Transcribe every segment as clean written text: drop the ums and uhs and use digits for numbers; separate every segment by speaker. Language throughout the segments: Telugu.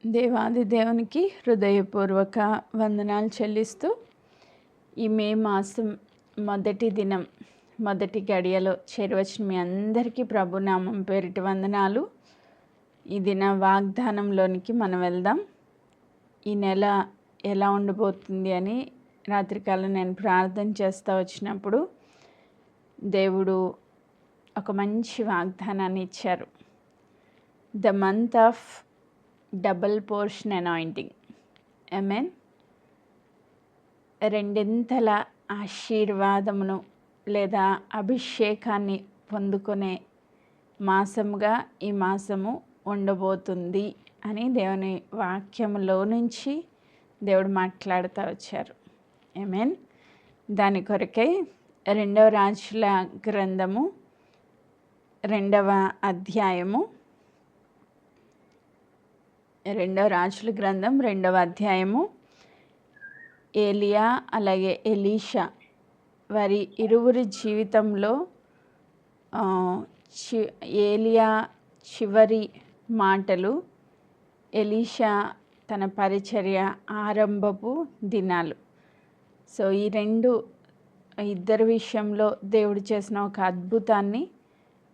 Speaker 1: దేవాది దేవునికి హృదయపూర్వక వందనాలు చెల్లిస్తూ ఈ మే మాసం మొదటి దినం మొదటి గడియలో చేరవచ్చిన మీ అందరికీ ప్రభునామం పేరిటి వందనాలు. ఈ దిన వాగ్దానంలోనికి మనం వెళ్దాం. ఈ నెల ఎలా ఉండబోతుంది అని రాత్రికాలం నేను ప్రార్థన చేస్తూ వచ్చినప్పుడు దేవుడు ఒక మంచి వాగ్దానాన్ని ఇచ్చారు. The month of double portion anointing. Amen. రెండింతల ఆశీర్వాదమును లేదా అభిషేకాన్ని పొందుకునే మాసముగా ఈ మాసము ఉండబోతుంది అని దేవుని వాక్యములో నుంచి దేవుడు మాట్లాడుతూ వచ్చారు. ఆమేన్. దాని కొరకై 2వ రాజుల గ్రంథము 2వ అధ్యాయము 2వ రాజుల గ్రంథం 2వ అధ్యాయము ఏలియా అలాగే ఎలీషా వారి ఇరువురి జీవితంలో ఏలియా చివరి మాటలు, ఎలీషా తన పరిచర్య ఆరంభపు దినాలు. సో ఈ ఇద్దరి విషయంలో దేవుడు చేసిన ఒక అద్భుతాన్ని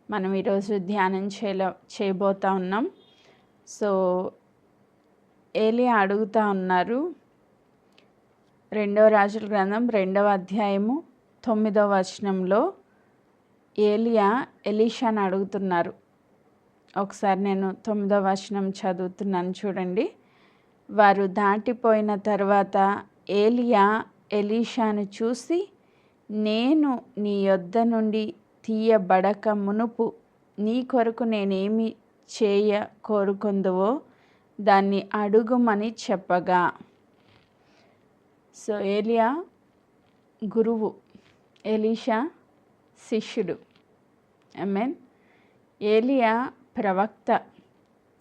Speaker 1: మనం ఈరోజు ధ్యానం చేయబోతా ఉన్నాం. సో ఏలియా అడుగుతూ ఉన్నారు. 2వ రాజుల గ్రంథం 2వ అధ్యాయము 9వ వచనంలో ఏలియా ఎలీషాని అడుగుతున్నారు. ఒకసారి నేను 9వ వచనం చదువుతున్నాను, చూడండి. వారు దాటిపోయిన తర్వాత ఏలియా ఎలీషాను చూసి, నేను నీ యొద్ద నుండి తీయబడక మునుపు నీ కొరకు నేనేమి చేయ కోరుకొందువో దాన్ని అడుగుమని చెప్పగా. సో ఏలియా గురువు, ఎలీషా శిష్యుడు. ఆమేన్. ఏలియా ప్రవక్త,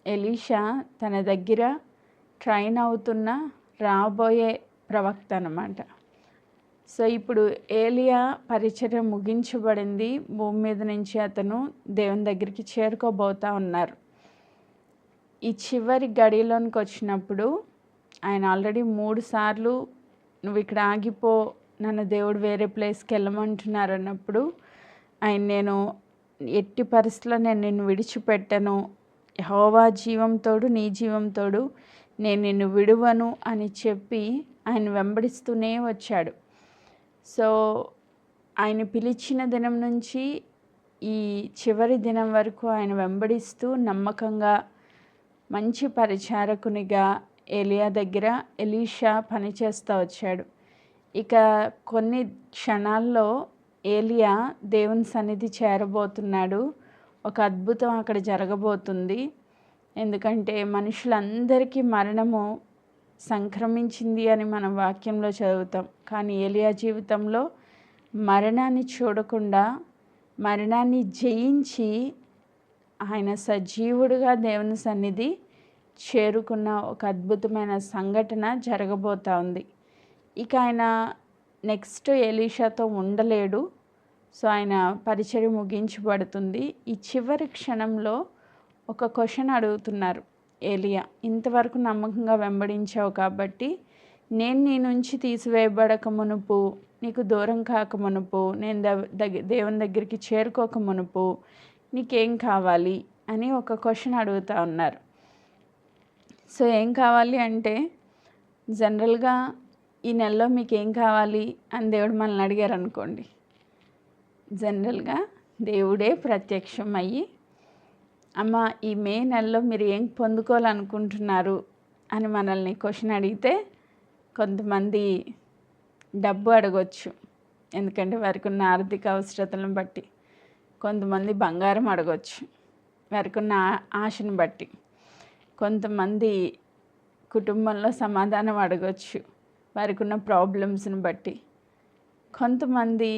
Speaker 1: ఎలీషా తన దగ్గర ట్రైన్ అవుతున్న రాబోయే ప్రవక్త అన్నమాట. సో ఇప్పుడు ఏలియా పరిచర్య ముగించబడింది. భూమి మీద నుంచి అతను దేవుని దగ్గరికి చేరుకోబోతూ ఉన్నారు. ఈ చివరి గడిలోనికి వచ్చినప్పుడు ఆయన ఆల్రెడీ 3 సార్లు నువ్వు ఇక్కడ ఆగిపో, నన్ను దేవుడు వేరే ప్లేస్కి వెళ్ళమంటున్నారు అన్నప్పుడు నేను ఎట్టి పరిస్థితుల్లో నేను నిన్ను విడిచిపెట్టను, యెహోవా జీవంతోడు నీ జీవంతోడు నేను నిన్ను విడువను అని చెప్పి ఆయన వెంబడిస్తూనే వచ్చాడు. సో ఆయన పిలిచిన దినం నుంచి ఈ చివరి దినం వరకు ఆయన వెంబడిస్తూ నమ్మకంగా మంచి పరిచారకునిగా ఏలియా దగ్గర ఎలీషా పనిచేస్తూ వచ్చాడు. ఇక కొన్ని క్షణాల్లో ఏలియా దేవుని సన్నిధి చేరబోతున్నాడు. ఒక అద్భుతం అక్కడ జరగబోతుంది. ఎందుకంటే మనుషులందరికీ మరణము సంక్రమించింది అని మనం వాక్యంలో చదువుతాం. కానీ ఏలియా జీవితంలో మరణాన్ని చూడకుండా మరణాన్ని జయించి ఆయన సజీవుడిగా దేవుని సన్నిధి చేరుకున్న ఒక అద్భుతమైన సంఘటన జరగబోతూ ఉంది. ఇక ఆయన నెక్స్ట్ ఎలీషాతో ఉండలేడు. సో ఆయన పరిచర్య ముగించబడుతుంది. ఈ చివరి క్షణంలో ఒక క్వశ్చన్ అడుగుతున్నారు ఏలియా. ఇంతవరకు నమ్మకంగా వెంబడించావు కాబట్టి నేను నీ నుంచి తీసివేయబడక మునుపు, నీకు దూరం కాక మునుపు, నేను దేవుని దగ్గరికి చేరుకోక మునుపు నీకేం కావాలి అని ఒక క్వశ్చన్ అడుగుతూ ఉన్నారు. సో ఏం కావాలి అంటే, జనరల్గా ఈ నెలలో మీకు ఏం కావాలి అని దేవుడు మనల్ని అడిగారు అనుకోండి, జనరల్గా దేవుడే ప్రత్యక్షం అయ్యి, అమ్మ ఈ మే నెలలో మీరు ఏం పొందుకోవాలనుకుంటున్నారు అని మనల్ని క్వశ్చన్ అడిగితే కొంతమంది డబ్బు అడగొచ్చు, ఎందుకంటే వారికి ఉన్న ఆర్థిక అవసరతలను బట్టి. కొంతమంది బంగారం అడగొచ్చు వారికి ఉన్న ఆశను బట్టి. కొంతమంది కుటుంబంలో సమాధానం అడగొచ్చు వారికి ఉన్న ప్రాబ్లమ్స్ని బట్టి. కొంతమంది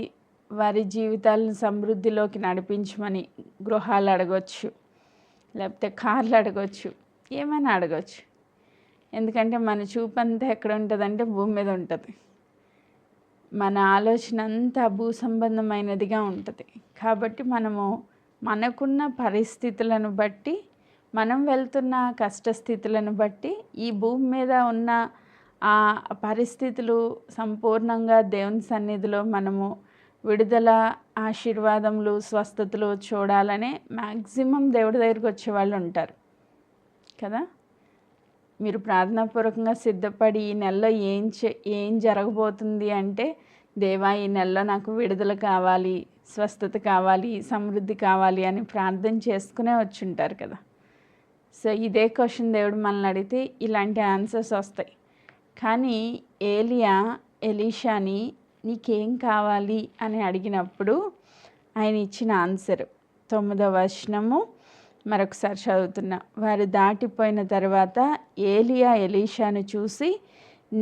Speaker 1: వారి జీవితాలను సమృద్ధిలోకి నడిపించమని గృహాలు అడగొచ్చు, లేకపోతే కార్లు అడగొచ్చు, ఏమైనా అడగొచ్చు. ఎందుకంటే మన చూపు అంతా ఎక్కడ ఉంటుందంటే భూమి మీద ఉంటుంది. మన ఆలోచన అంతా భూ సంబంధమైనదిగా ఉంటుంది. కాబట్టి మనము మనకున్న పరిస్థితులను బట్టి మనం వెళ్తున్న కష్టస్థితులను బట్టి ఈ భూమి మీద ఉన్న ఆ పరిస్థితులు సంపూర్ణంగా దేవుని సన్నిధిలో మనము విడుదల, ఆశీర్వాదములు, స్వస్థతలు చూడాలనే మ్యాక్సిమం దేవుడి దగ్గరికి వచ్చేవాళ్ళు ఉంటారు కదా. మీరు ప్రార్థనాపూర్వకంగా సిద్ధపడి ఈ నెలలో ఏం జరగబోతుంది అంటే, దేవా ఈ నెలలో నాకు విడుదల కావాలి, స్వస్థత కావాలి, సమృద్ధి కావాలి అని ప్రార్థన చేసుకునే వచ్చుంటారు కదా. సో ఇదే క్వశ్చన్ దేవుడు మనల్ని అడిగితే ఇలాంటి ఆన్సర్స్ వస్తాయి. కానీ ఎలీషాని నీకేం కావాలి అని అడిగినప్పుడు ఆయన ఇచ్చిన ఆన్సర్ 9వ వచనము మరొకసారి చదువుతున్నా. వారు దాటిపోయిన తర్వాత ఏలియా ఎలీషాను చూసి,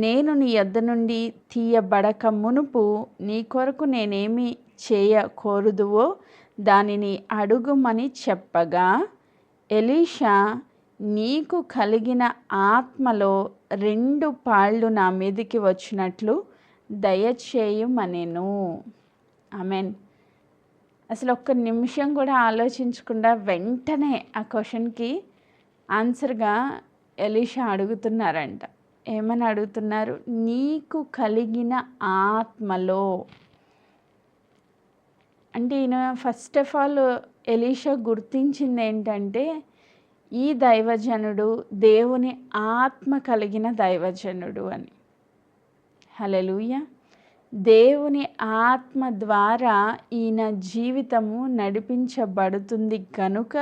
Speaker 1: నేను నీ యొద్ద నుండి తీయబడక మునుపు నీ కొరకు నేనేమి చేయకూడదువో దానిని అడుగుమని చెప్పగా, ఎలీషా నీకు కలిగిన ఆత్మలో 2 పాళ్ళు నా మీదికి వచ్చినట్లు దయచేయమనెను. ఆమెన్. అసలు ఒక్క నిమిషం కూడా ఆలోచించకుండా వెంటనే ఆ క్వశ్చన్కి ఆన్సర్గా ఎలీషా అడుగుతున్నారంట. ఏమని అడుగుతున్నారు? నీకు కలిగిన ఆత్మలో. అంటే ఈయన ఫస్ట్ ఆఫ్ ఆల్ ఎలీషా గుర్తించింది ఏంటంటే, ఈ దైవజనుడు దేవుని ఆత్మ కలిగిన దైవజనుడు అని. హల్లెలూయా. దేవుని ఆత్మ ద్వారా ఈయన జీవితము నడిపించబడుతుంది కనుక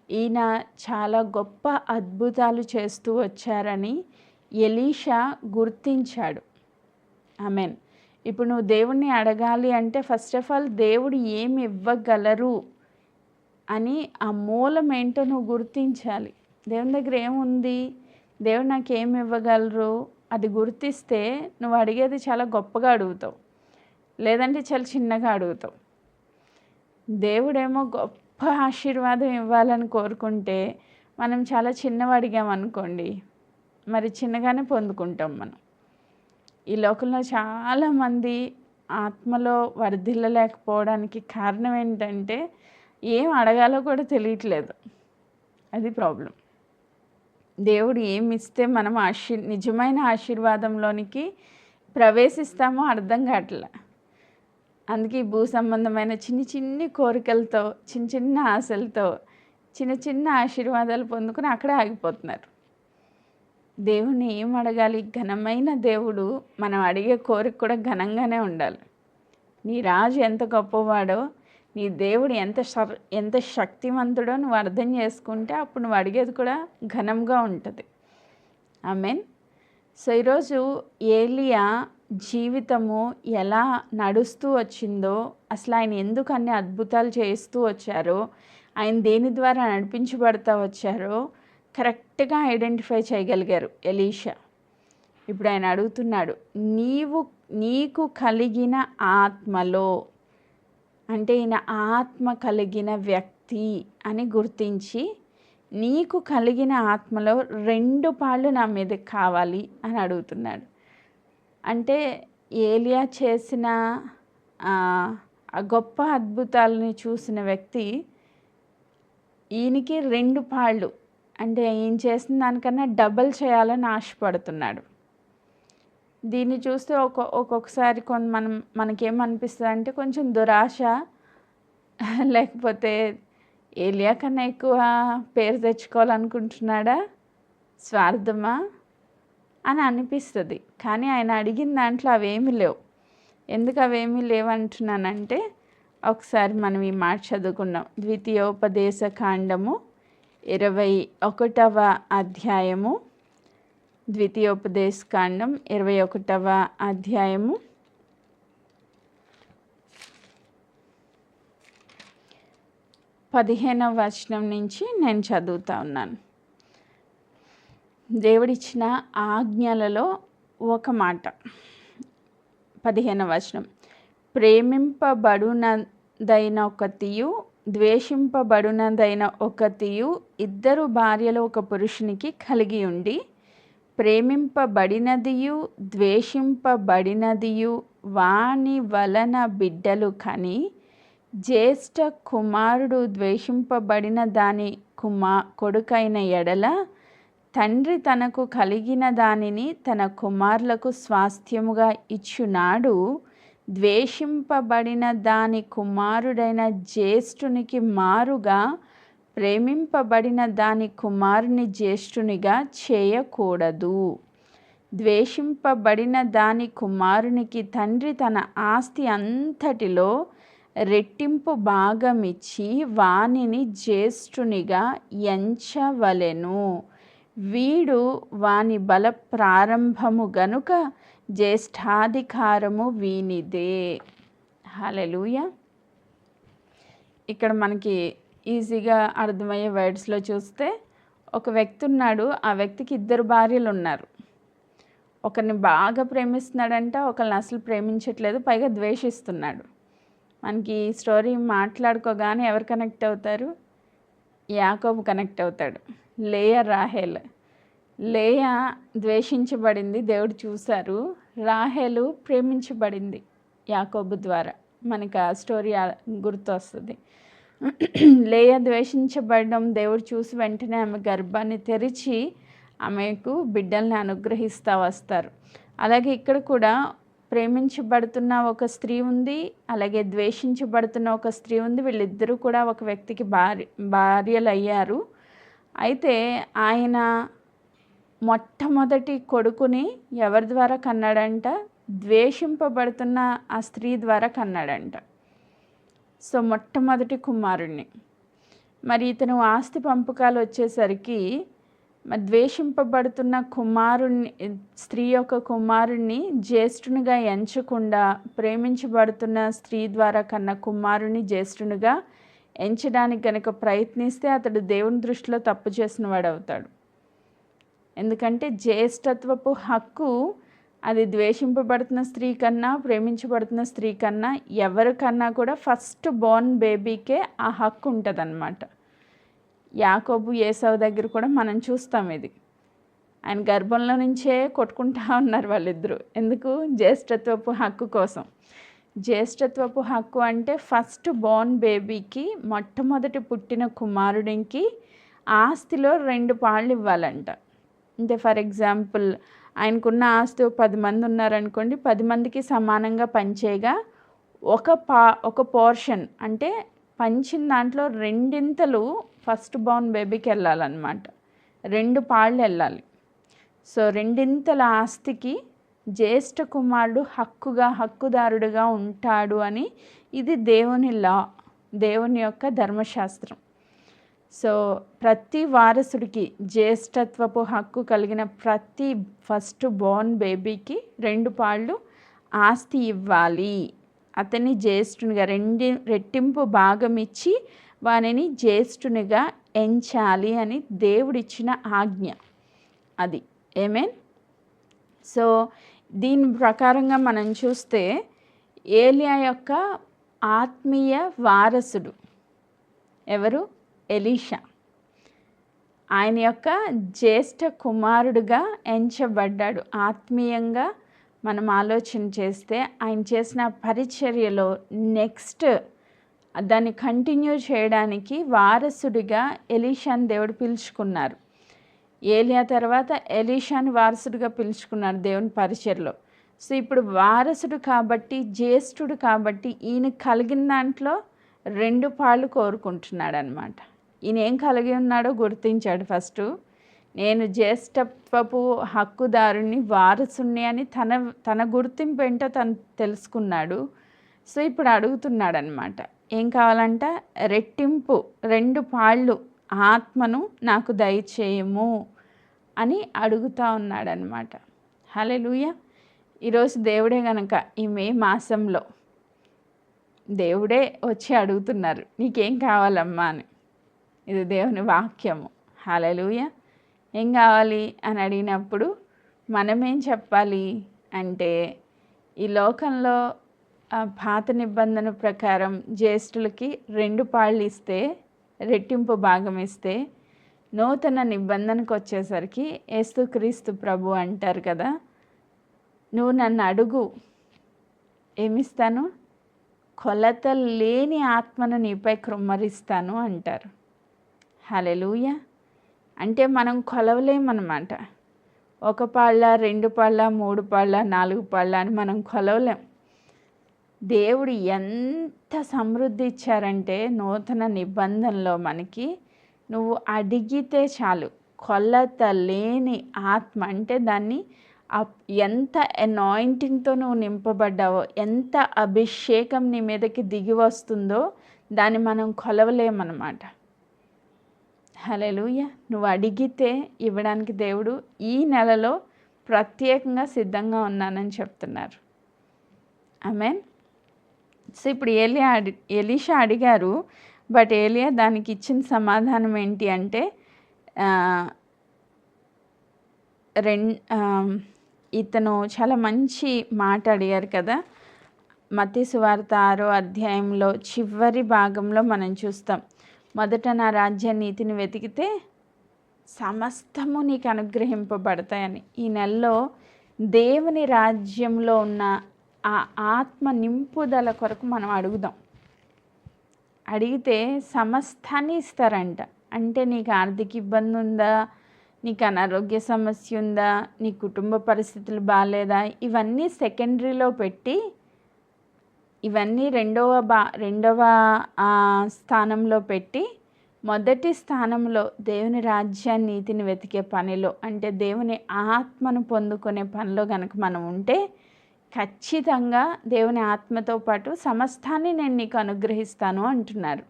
Speaker 1: ఈయన చాలా గొప్ప అద్భుతాలు చేస్తూ వచ్చారని ఎలీషా గుర్తించాడు. ఆమెన్. ఇప్పుడు నువ్వు దేవుణ్ణి అడగాలి అంటే ఫస్ట్ ఆఫ్ ఆల్ దేవుడు ఏమి ఇవ్వగలరు అని ఆ మూలం ఏంటో నువ్వు గుర్తించాలి. దేవుని దగ్గర ఏముంది, దేవుడు నాకు ఏమి ఇవ్వగలరు అది గుర్తిస్తే నువ్వు అడిగేది చాలా గొప్పగా అడుగుతావు, లేదంటే చాలా చిన్నగా అడుగుతావు. దేవుడేమో గొప్ప ఆశీర్వాదం ఇవ్వాలని కోరుకుంటే మనం చాలా చిన్నవి అడిగామనుకోండి, మరి చిన్నగానే పొందుకుంటాం మనం. ఈ లోకంలో చాలామంది ఆత్మలో వర్ధిల్లలేకపోవడానికి కారణం ఏంటంటే ఏం అడగాలో కూడా తెలియట్లేదు. అది ప్రాబ్లం. దేవుడు ఏమి ఇస్తే మనం నిజమైన ఆశీర్వాదంలోనికి ప్రవేశిస్తామో అర్థం కావట్లే. అందుకే భూ సంబంధమైన చిన్ని కోరికలతో, చిన్న ఆశలతో చిన్న ఆశీర్వాదాలు పొందుకుని అక్కడే ఆగిపోతున్నారు. దేవుణ్ణి ఏం అడగాలి? ఘనమైన దేవుడు మనం అడిగే కోరిక కూడా ఘనంగానే ఉండాలి. నీ రాజు ఎంత గొప్పవాడో, నీ దేవుడు ఎంత శక్తివంతుడో నువ్వు అర్థం చేసుకుంటే అప్పుడు నువ్వు అడిగేది కూడా ఘనంగా ఉంటుంది. ఆమెన్. సో ఈరోజు ఏలియా జీవితము ఎలా నడుస్తూ వచ్చిందో, అసలు ఆయన ఎందుకు అన్ని అద్భుతాలు చేస్తూ వచ్చారో, ఆయన దేని ద్వారా నడిపించబడతా వచ్చారో కరెక్ట్గా ఐడెంటిఫై చేయగలిగారు ఎలీషా. ఇప్పుడు ఆయన అడుగుతున్నాడు, నీకు కలిగిన ఆత్మలో, అంటే ఈయన ఆత్మ కలిగిన వ్యక్తి అని గుర్తించి, నీకు కలిగిన ఆత్మలో 2 పాళ్ళు నా మీద కావాలి అని అడుగుతున్నాడు. అంటే ఏలియా చేసిన ఆ గొప్ప అద్భుతాలని చూసిన వ్యక్తి ఈయనకి 2 పాళ్ళు, అంటే ఈయన చేసిన దానికన్నా డబల్ చేయాలని ఆశపడుతున్నాడు. దీన్ని చూస్తే ఒక్కొక్కసారి మనకేమనిపిస్తుంది అంటే కొంచెం దురాశ, లేకపోతే ఏలియా కన్నా ఎక్కువ పేరు తెచ్చుకోవాలనుకుంటున్నాడా, స్వార్థమా అని అనిపిస్తుంది. కానీ ఆయన అడిగిన దాంట్లో అవేమీ లేవు. ఎందుకు అవేమీ లేవంటున్నానంటే, ఒకసారి మనం ఈ మాట చదువుకున్నాం. ద్వితీయోపదేశ కాండము 21వ అధ్యాయము, ద్వితీయోపదేశ కాండం 21వ అధ్యాయము 15వ వచనం నుంచి నేను చదువుతా ఉన్నాను. దేవుడిచ్చిన ఆజ్ఞలలో ఒక మాట, 15వ వచనం. ప్రేమింపబడునదైన ఒకతియు ద్వేషింపబడునదైన ఒకతియు 2 భార్యలు ఒక పురుషునికి కలిగి ఉండి, ప్రేమింపబడినదియు ద్వేషింపబడినదియు వాని వలన బిడ్డలు కని, జ్యేష్ఠ కుమారుడు ద్వేషింపబడిన దాని కొడుకైన ఎడల తండ్రి తనకు కలిగిన దానిని తన కుమారులకు స్వాస్థ్యముగా ఇచ్చునాడు, ద్వేషింపబడిన దాని కుమారుడైన జ్యేష్ఠునికి మారుగా ప్రేమింపబడిన దాని కుమారుని జ్యేష్ఠునిగా చేయకూడదు. ద్వేషింపబడిన దాని కుమారునికి తండ్రి తన ఆస్తి అంతటిలో రెట్టింపు భాగమిచ్చి వానిని జ్యేష్ఠునిగా ఎంచవలెను. వీడు వాని బల ప్రారంభము గనుక జ్యేష్ఠాధికారము వీనిదే. హల్లెలూయా. ఇక్కడ మనకి ఈజీగా అర్థమయ్యే వర్డ్స్లో చూస్తే, ఒక వ్యక్తి ఉన్నాడు, ఆ వ్యక్తికి 2 భార్యలు ఉన్నారు. ఒకరిని బాగా ప్రేమిస్తున్నాడంట, ఒకరిని అసలు ప్రేమించట్లేదు, పైగా ద్వేషిస్తున్నాడు. మనకి ఈ స్టోరీ మాట్లాడుకోగానే ఎవరు కనెక్ట్ అవుతారు? యాకోబు కనెక్ట్ అవుతాడు. లేయా, రాహేల్. లేయా ద్వేషించబడింది, దేవుడు చూశారు. రాహేలు ప్రేమించబడింది యాకోబు ద్వారా. మనకు ఆ స్టోరీ గుర్తొస్తుంది. లేయా ద్వేషించబడడం దేవుడు చూసి వెంటనే ఆమె గర్భాన్ని తెరిచి ఆమెకు బిడ్డల్ని అనుగ్రహిస్తూ వస్తారు. అలాగే ఇక్కడ కూడా ప్రేమించబడుతున్న ఒక స్త్రీ ఉంది, అలాగే ద్వేషించబడుతున్న ఒక స్త్రీ ఉంది. వీళ్ళిద్దరూ కూడా ఒక వ్యక్తికి భార్యలు అయ్యారు. అయితే ఆయన మొట్టమొదటి కొడుకుని ఎవరి ద్వారా కన్నాడంట? ద్వేషింపబడుతున్న ఆ స్త్రీ ద్వారా కన్నాడంట. సో మొట్టమొదటి కుమారుణ్ణి. మరి ఇతను ఆస్తి పంపకాలు వచ్చేసరికి ద్వేషింపబడుతున్న స్త్రీ యొక్క కుమారుణ్ణి జ్యేష్ఠునిగా ఎంచకుండా ప్రేమించబడుతున్న స్త్రీ ద్వారా కన్న కుమారుని జ్యేష్ఠునిగా ఎంచడానికి కనుక ప్రయత్నిస్తే అతడు దేవుని దృష్టిలో తప్పు చేసిన వాడు అవుతాడు. ఎందుకంటే జ్యేష్ఠత్వపు హక్కు అది ద్వేషింపబడుతున్న స్త్రీ కన్నా, ప్రేమించబడుతున్న స్త్రీ కన్నా, ఎవరికన్నా కూడా ఫస్ట్ బోర్న్ బేబీకే ఆ హక్కు ఉంటుందన్నమాట. యాకోబు ఏసావు దగ్గర కూడా మనం చూస్తాం ఇది. ఆయన గర్భంలో నుంచే కొట్టుకుంటా ఉన్నారు వాళ్ళిద్దరూ. ఎందుకు? జ్యేష్ఠత్వపు హక్కు కోసం. జ్యేష్ఠత్వపు హక్కు అంటే ఫస్ట్ బోర్న్ బేబీకి, మొట్టమొదటి పుట్టిన కుమారుడికి ఆస్తిలో 2 పాళ్ళు ఇవ్వాలంట. అంటే ఫర్ ఎగ్జాంపుల్ ఆయనకున్న ఆస్తి 10 మంది ఉన్నారనుకోండి, 10 మందికి సమానంగా పంచేగా ఒక పోర్షన్ అంటే పంచిన దాంట్లో 2 ఫస్ట్ బోర్న్ బేబీకి వెళ్ళాలన్నమాట. 2 పాళ్ళు వెళ్ళాలి. సో 2 ఆస్తికి జ్యేష్ఠ కుమారుడు హక్కుదారుడుగా ఉంటాడు అని ఇది దేవుని లా, దేవుని యొక్క ధర్మశాస్త్రం. సో ప్రతి వారసుడికి జ్యేష్ఠత్వపు హక్కు కలిగిన ప్రతి ఫస్ట్ బోర్న్ బేబీకి 2 పాళ్ళు ఆస్తి ఇవ్వాలి. అతన్ని జ్యేష్ఠునిగా రెట్టింపు భాగం ఇచ్చి వానిని జ్యేష్ఠునిగా ఎంచాలి అని దేవుడిచ్చిన ఆజ్ఞ అది. ఆమేన్. సో దీని ప్రకారంగా మనం చూస్తే ఏలియా యొక్క ఆత్మీయ వారసుడు ఎవరు? ఎలీషా. ఆయన యొక్క జ్యేష్ఠ కుమారుడుగా ఎంచబడ్డాడు. ఆత్మీయంగా మనం ఆలోచన చేస్తే ఆయన చేసిన పరిచర్యలో నెక్స్ట్ దాన్ని కంటిన్యూ చేయడానికి వారసుడిగా ఎలీషాని దేవుడు పిలుచుకున్నారు. ఏలియా తర్వాత ఎలీషాని వారసుడిగా పిలుచుకున్నారు దేవుని పరిచర్యలో. సో ఇప్పుడు వారసుడు కాబట్టి, జ్యేష్ఠుడు కాబట్టి ఈయన కలిగిన దాంట్లో 2 పాళ్ళు కోరుకుంటున్నాడు అనమాట. ఈయన ఏం కలిగి ఉన్నాడో గుర్తించాడు. ఫస్ట్ నేను జ్యేష్ఠత్వపు హక్కుదారుని, వారసుని అని తన గుర్తింపు ఏంటో తను తెలుసుకున్నాడు. సో ఇప్పుడు అడుగుతున్నాడు అనమాట, ఏం కావాలంట? రెట్టింపు 2 పాళ్ళు ఆత్మను నాకు దయచేయము అని అడుగుతూ ఉన్నాడనమాట. హల్లెలూయా. ఈరోజు దేవుడే గనక ఈ మే మాసంలో దేవుడే వచ్చి అడుగుతున్నారు, నీకేం కావాలమ్మా అని. ఇది దేవుని వాక్యము. హల్లెలూయా. ఏం కావాలి అని అడిగినప్పుడు మనమేం చెప్పాలి అంటే, ఈ లోకంలో పాత నిబంధన ప్రకారం జ్యేష్ఠులకి 2 పాళ్ళు ఇస్తే, రెట్టింపు భాగం ఇస్తే, నూతన నిబంధనకు వచ్చేసరికి యేసుక్రీస్తు ప్రభు అంటారు కదా, నువ్వు నన్ను అడుగు ఏమిస్తాను? కొలత లేని ఆత్మను నీపై కృమ్మరిస్తాను అంటారు. హల్లెలూయా. అంటే మనం కొలవలేమన్నమాట. 1 పాళ్ళ, 2 పాళ్ళ, 3 పాళ్ళ, 4 పాళ్ళ అని మనం కొలవలేం. దేవుడు ఎంత సమృద్ధి ఇచ్చారంటే నూతన నిబంధనలో మనకి, నువ్వు అడిగితే చాలు. కొలత లేని ఆత్మ అంటే దాన్ని ఎంత అనాయింటింగ్‌తో నువ్వు నింపబడ్డావో, ఎంత అభిషేకం నీ మీదకి దిగి వస్తుందో దాన్ని మనం కొలవలేమన్నమాట. హల్లెలూయా. నువ్వు అడిగితే ఇవ్వడానికి దేవుడు ఈ నెలలో ప్రత్యేకంగా సిద్ధంగా ఉన్నానని చెప్తున్నారు. ఆమేన్. సో ఇప్పుడు ఎలీషా అడిగారు. బట్ ఏలియా దానికి ఇచ్చిన సమాధానం ఏంటి అంటే ఇతను చాలా మంచి మాట అడిగారు కదా. మత్తయి సువార్త 6వ అధ్యాయంలో చివరి భాగంలో మనం చూస్తాం. మొదట నా రాజ్య నీతిని వెతికితే సమస్తము నీకు అనుగ్రహింపబడతాయని. ఈ నెలలో దేవుని రాజ్యంలో ఉన్న ఆ ఆత్మ నింపుదల కొరకు మనం అడుగుదాం. అడిగితే సమస్తాన్ని ఇస్తారంట. అంటే నీకు ఆర్థిక ఇబ్బంది ఉందా, నీకు అనారోగ్య సమస్య ఉందా, నీ కుటుంబ పరిస్థితులు బాగాలేదా, ఇవన్నీ సెకండరీలో పెట్టి, ఇవన్నీ రెండవ స్థానంలో పెట్టి, మొదటి స్థానంలో దేవుని రాజ్యాన్ని నీతిని వెతికే పనిలో, అంటే దేవుని ఆత్మను పొందుకునే పనిలో కనుక మనం ఉంటే ఖచ్చితంగా దేవుని ఆత్మతో పాటు సమస్తాన్ని నేను నీకు అనుగ్రహిస్తాను అంటున్నారు.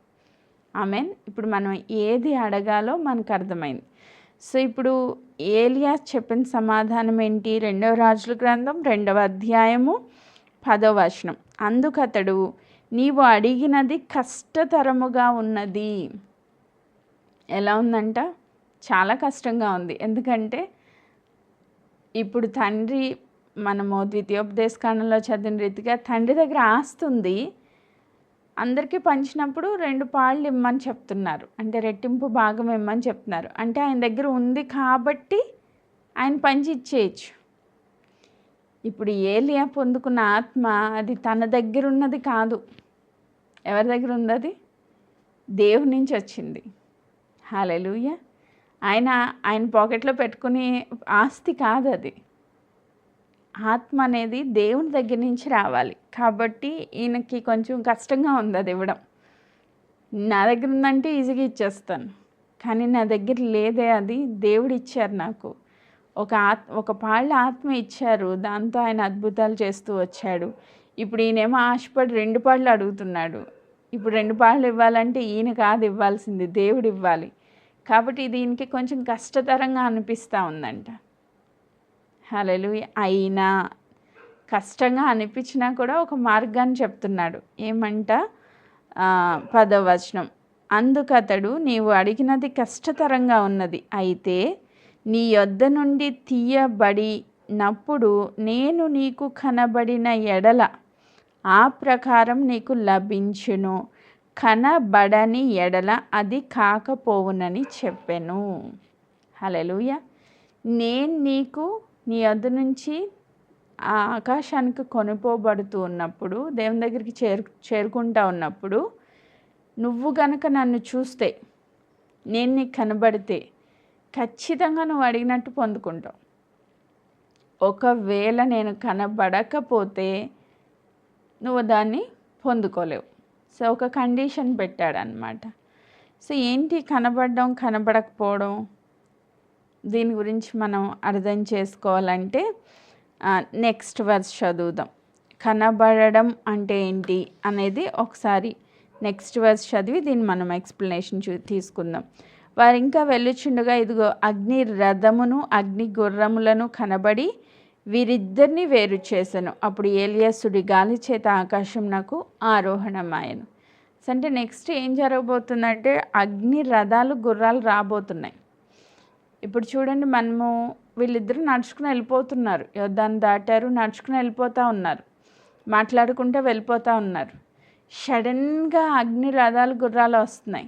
Speaker 1: ఆమేన్. ఇప్పుడు మనం ఏది అడగాలో మనకు అర్థమైంది. సో ఇప్పుడు ఏలియా చెప్పిన సమాధానం ఏంటి? 2వ రాజుల గ్రంథం 2వ అధ్యాయము 10వ వచనం. అందుకతడు నీవు అడిగినది కష్టతరముగా ఉన్నది. ఎలా ఉందంట? చాలా కష్టంగా ఉంది. ఎందుకంటే ఇప్పుడు తండ్రి, మనము ద్వితీయోపదేశకాండంలో చదివిన రీతిగా తండ్రి దగ్గర ఆస్తి ఉంది, అందరికీ పంచినప్పుడు 2 పాళ్ళు ఇమ్మని చెప్తున్నారు. అంటే రెట్టింపు భాగం ఇమ్మని చెప్తున్నారు. అంటే ఆయన దగ్గర ఉంది కాబట్టి ఆయన పంచి ఇచ్చేయచ్చు. ఇప్పుడు ఏలియా పొందుకున్న ఆత్మ అది తన దగ్గర ఉన్నది కాదు. ఎవరి దగ్గర ఉంది? అది దేవుని నుంచి వచ్చింది. హల్లెలూయా. ఆయన పాకెట్లో పెట్టుకునే ఆస్తి కాదు అది. ఆత్మ అనేది దేవుని దగ్గర నుంచి రావాలి. కాబట్టి ఈయనకి కొంచెం కష్టంగా ఉంది అది ఇవ్వడం. నా దగ్గర ఉందంటే ఈజీగా ఇచ్చేస్తాను, కానీ నా దగ్గర లేదే, అది దేవుడు ఇచ్చారు నాకు. ఒక పాళ్ళ ఆత్మ ఇచ్చారు, దాంతో ఆయన అద్భుతాలు చేస్తూ వచ్చాడు. ఇప్పుడు ఈయనేమో ఆశపడి 2 పాళ్ళు అడుగుతున్నాడు. ఇప్పుడు 2 పాళ్ళు ఇవ్వాలంటే ఈయన కాదు ఇవ్వాల్సింది, దేవుడు ఇవ్వాలి. కాబట్టి దీనికి కొంచెం కష్టతరంగా అనిపిస్తూ ఉందంట. హల్లెలూయా. అయినా కష్టంగా అనిపించినా కూడా ఒక మార్గాన్ని చెప్తున్నాడు. ఏమంట? 10వ వచనం. అందుకతడు నీవు అడిగినది కష్టతరంగా ఉన్నది, అయితే నీ యొద్ద నుండి తీయబడినప్పుడు నేను నీకు కనబడిన ఎడల ఆ ప్రకారం నీకు లభించును, కనబడని ఎడల అది కాకపోవునని చెప్పెను. హల్లెలూయా. నేను నీకు నీ యొద్ద నుంచి ఆ ఆకాశానికి కొనిపోబడుతూ ఉన్నప్పుడు, దేవుని దగ్గరికి చేరుకుంటా ఉన్నప్పుడు, నువ్వు గనక నన్ను చూస్తే, నేను నీకు కనబడితే ఖచ్చితంగా నువ్వు అడిగినట్టు పొందుకుంటావు. ఒకవేళ నేను కనబడకపోతే నువ్వు దాన్ని పొందుకోలేవు. సో ఒక కండిషన్ పెట్టాడనమాట. సో ఏంటి కనబడడం, కనబడకపోవడం? దీని గురించి మనం అర్థం చేసుకోవాలంటే నెక్స్ట్ వర్స్ చదువుదాం. కనబడడం అంటే ఏంటి అనేది ఒకసారి నెక్స్ట్ వర్స్ చదివి దీన్ని మనం ఎక్స్ప్లెనేషన్ తీసుకుందాం. వారు ఇంకా వెళ్ళుచుండగా ఇదిగో అగ్ని రథమును అగ్ని గుర్రములను కనబడి వీరిద్దరిని వేరు చేశాను. అప్పుడు ఏలియా సుడి గాలి చేత ఆకాశం నాకు ఆరోహణమాయను. అంటే నెక్స్ట్ ఏం జరగబోతుందంటే అగ్ని రథాలు గుర్రాలు రాబోతున్నాయి. ఇప్పుడు చూడండి, మనము వీళ్ళిద్దరూ నడుచుకుని వెళ్ళిపోతున్నారు, యోర్దాను దాటారు, నడుచుకుని వెళ్ళిపోతూ ఉన్నారు, మాట్లాడుకుంటూ వెళ్ళిపోతూ ఉన్నారు. సడన్గా అగ్ని రథాలు గుర్రాలు వస్తున్నాయి.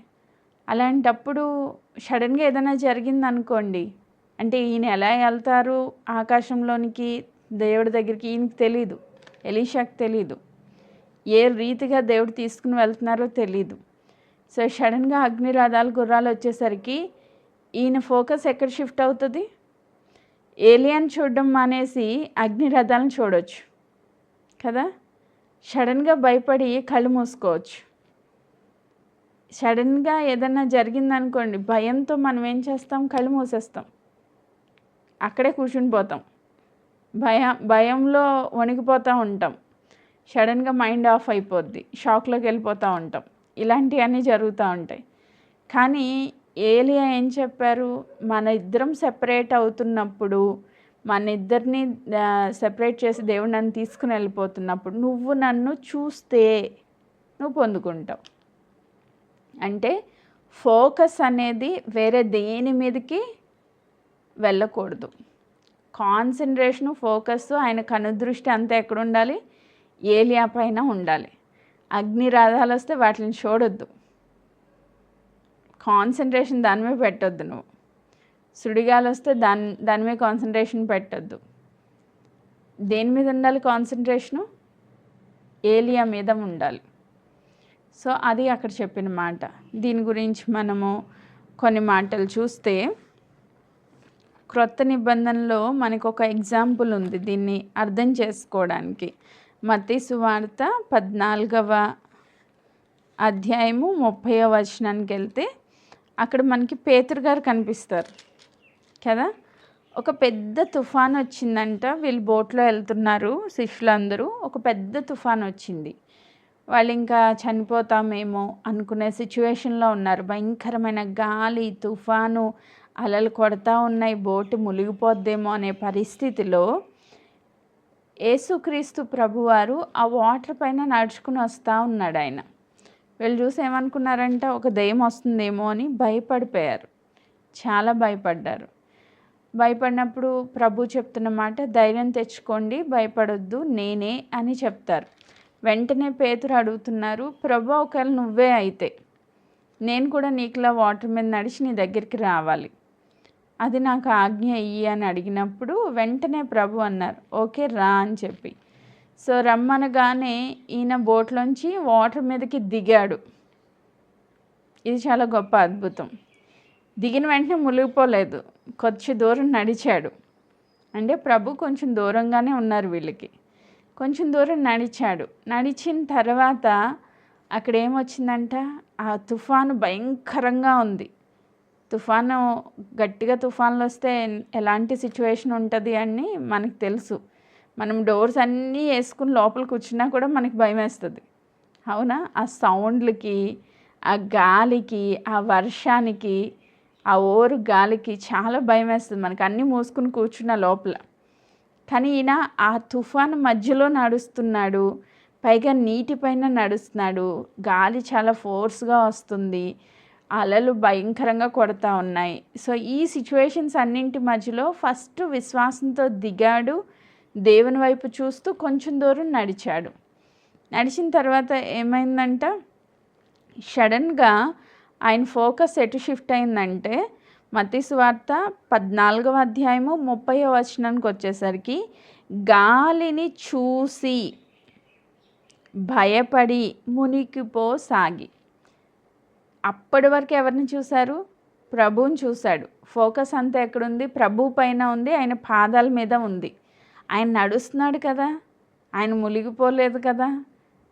Speaker 1: అలాంటప్పుడు సడన్గా ఏదైనా జరిగిందనుకోండి, అంటే ఈయన ఎలా వెళ్తారు ఆకాశంలోనికి దేవుడి దగ్గరికి? ఈయనకి తెలీదు, ఎలీషాకి తెలీదు, ఏ రీతిగా దేవుడు తీసుకుని వెళ్తున్నారో తెలీదు. సో సడన్గా అగ్ని రథాలు గుర్రాలు వచ్చేసరికి ఈయన ఫోకస్ ఎక్కడ షిఫ్ట్ అవుతుంది? ఏలియన్ చూడడం మానేసి అగ్ని రథాలను చూడవచ్చు కదా. సడన్గా భయపడి కళ్ళు మూసుకోవచ్చు. సడన్గా ఏదన్నా జరిగిందనుకోండి, భయంతో మనం ఏం చేస్తాం? కళ్ళు మూసేస్తాం, అక్కడే కూర్చుని పోతాం, భయంలో వణికిపోతూ ఉంటాం. సడన్గా మైండ్ ఆఫ్ అయిపోద్ది, షాక్లోకి వెళ్ళిపోతూ ఉంటాం. ఇలాంటివన్నీ జరుగుతూ ఉంటాయి. కానీ ఏలియా ఏం చెప్పారు? మన ఇద్దరం సెపరేట్ అవుతున్నప్పుడు, మన ఇద్దరిని సెపరేట్ చేసి దేవుడు నన్ను తీసుకుని వెళ్ళిపోతున్నప్పుడు నువ్వు నన్ను చూస్తే నువ్వు పొందుకుంటావు. అంటే ఫోకస్ అనేది వేరే దేని మీదకి వెళ్ళకూడదు. కాన్సన్ట్రేషను, ఫోకస్, ఆయన కనుదృష్టి అంతా ఎక్కడ ఉండాలి? ఏలియా పైన ఉండాలి. అగ్ని రథాలు వస్తే వాటిని చూడొద్దు, కాన్సన్ట్రేషన్ దాని మీద పెట్టొద్దు. నువ్వు సుడిగాలు వస్తే దాని మీద కాన్సన్ట్రేషన్ పెట్టొద్దు. దేని మీద ఉండాలి కాన్సన్ట్రేషను? ఏలియా మీద ఉండాలి. సో అది అక్కడ చెప్పిన మాట. దీని గురించి మనము కొన్ని మాటలు చూస్తే, క్రొత్త నిబంధనలో మనకు ఒక ఎగ్జాంపుల్ ఉంది దీన్ని అర్థం చేసుకోవడానికి. మత్తయి సువార్త 14వ అధ్యాయము 30వ వచనానికి వెళ్తే అక్కడ మనకి పేతురు గారు కనిపిస్తారు కదా. ఒక పెద్ద తుఫాన్ వచ్చిందంట. వీళ్ళు బోట్లో వెళ్తున్నారు శిష్యులందరూ. ఒక పెద్ద తుఫాన్ వచ్చింది. వాళ్ళు ఇంకా చనిపోతామేమో అనుకునే సిచ్యువేషన్లో ఉన్నారు. భయంకరమైన గాలి, తుఫాను, అలలు కొడతా ఉన్నాయి, బోటు మునిగిపోద్దేమో అనే పరిస్థితిలో యేసుక్రీస్తు ప్రభువారు ఆ వాటర్ పైన నడుచుకుని వస్తూ ఉన్నాడు. ఆయన వీళ్ళు చూసి ఏమనుకున్నారంట? ఒక దెయ్యం వస్తుందేమో అని భయపడిపోయారు, చాలా భయపడ్డారు. భయపడినప్పుడు ప్రభు చెప్తున్న మాట, ధైర్యం తెచ్చుకోండి, భయపడొద్దు, నేనే అని చెప్తారు. వెంటనే పేతురు అడుగుతున్నారు, ప్రభు ఒకవేళ నువ్వే అయితే నేను కూడా నీకులా వాటర్ మీద నడిచి నీ దగ్గరికి రావాలి, అది నాకు ఆజ్ఞ ఇయ్యి అని అడిగినప్పుడు వెంటనే ప్రభు అన్నారు, ఓకే రా అని చెప్పి. సో రమ్మనగానే ఈయన బోట్లోంచి వాటర్ మీదకి దిగాడు. ఇది చాలా గొప్ప అద్భుతం. దిగిన వెంటనే మునిగిపోలేదు, కొంచెం దూరం నడిచాడు. అంటే ప్రభు కొంచెం దూరంగానే ఉన్నారు వీళ్ళకి. కొంచెం దూరం నడిచాడు. నడిచిన తర్వాత అక్కడ ఏమొచ్చిందంట? ఆ తుఫాను భయంకరంగా ఉంది. తుఫాను గట్టిగా తుఫాన్లు వస్తే ఎలాంటి సిచ్యువేషన్ ఉంటుంది అని మనకు తెలుసు. మనం డోర్స్ అన్నీ వేసుకుని లోపల కూర్చున్నా కూడా మనకి భయం వేస్తుంది, అవునా? ఆ సౌండ్లకి, ఆ గాలికి, ఆ వర్షానికి, ఆ ఓరు గాలికి చాలా భయం వేస్తుంది మనకి, అన్నీ మూసుకుని కూర్చున్న లోపల. కానీ ఈయన ఆ తుఫాను మధ్యలో నడుస్తున్నాడు, పైగా నీటిపైన నడుస్తున్నాడు. గాలి చాలా ఫోర్స్గా వస్తుంది, అలలు భయంకరంగా కొడతా ఉన్నాయి. సో ఈ సిచ్యువేషన్స్ అన్నింటి మధ్యలో ఫస్ట్ విశ్వాసంతో దిగాడు, దేవుని వైపు చూస్తూ కొంచెం దూరం నడిచాడు. నడిచిన తర్వాత ఏమైందంట? సడన్గా ఆయన ఫోకస్ ఎటు షిఫ్ట్ అయిందంటే, మత్తయి సువార్త 14వ అధ్యాయము 30వ వచనానికి వచ్చేసరికి, గాలిని చూసి భయపడి మునిగిపోసాగి. అప్పటి వరకు ఎవరిని చూశారు? ప్రభువుని చూశాడు. ఫోకస్ అంతా ఎక్కడుంది? ప్రభు పైన ఉంది, ఆయన పాదాల మీద ఉంది. ఆయన నడుస్తున్నాడు కదా, ఆయన మునిగిపోలేదు కదా,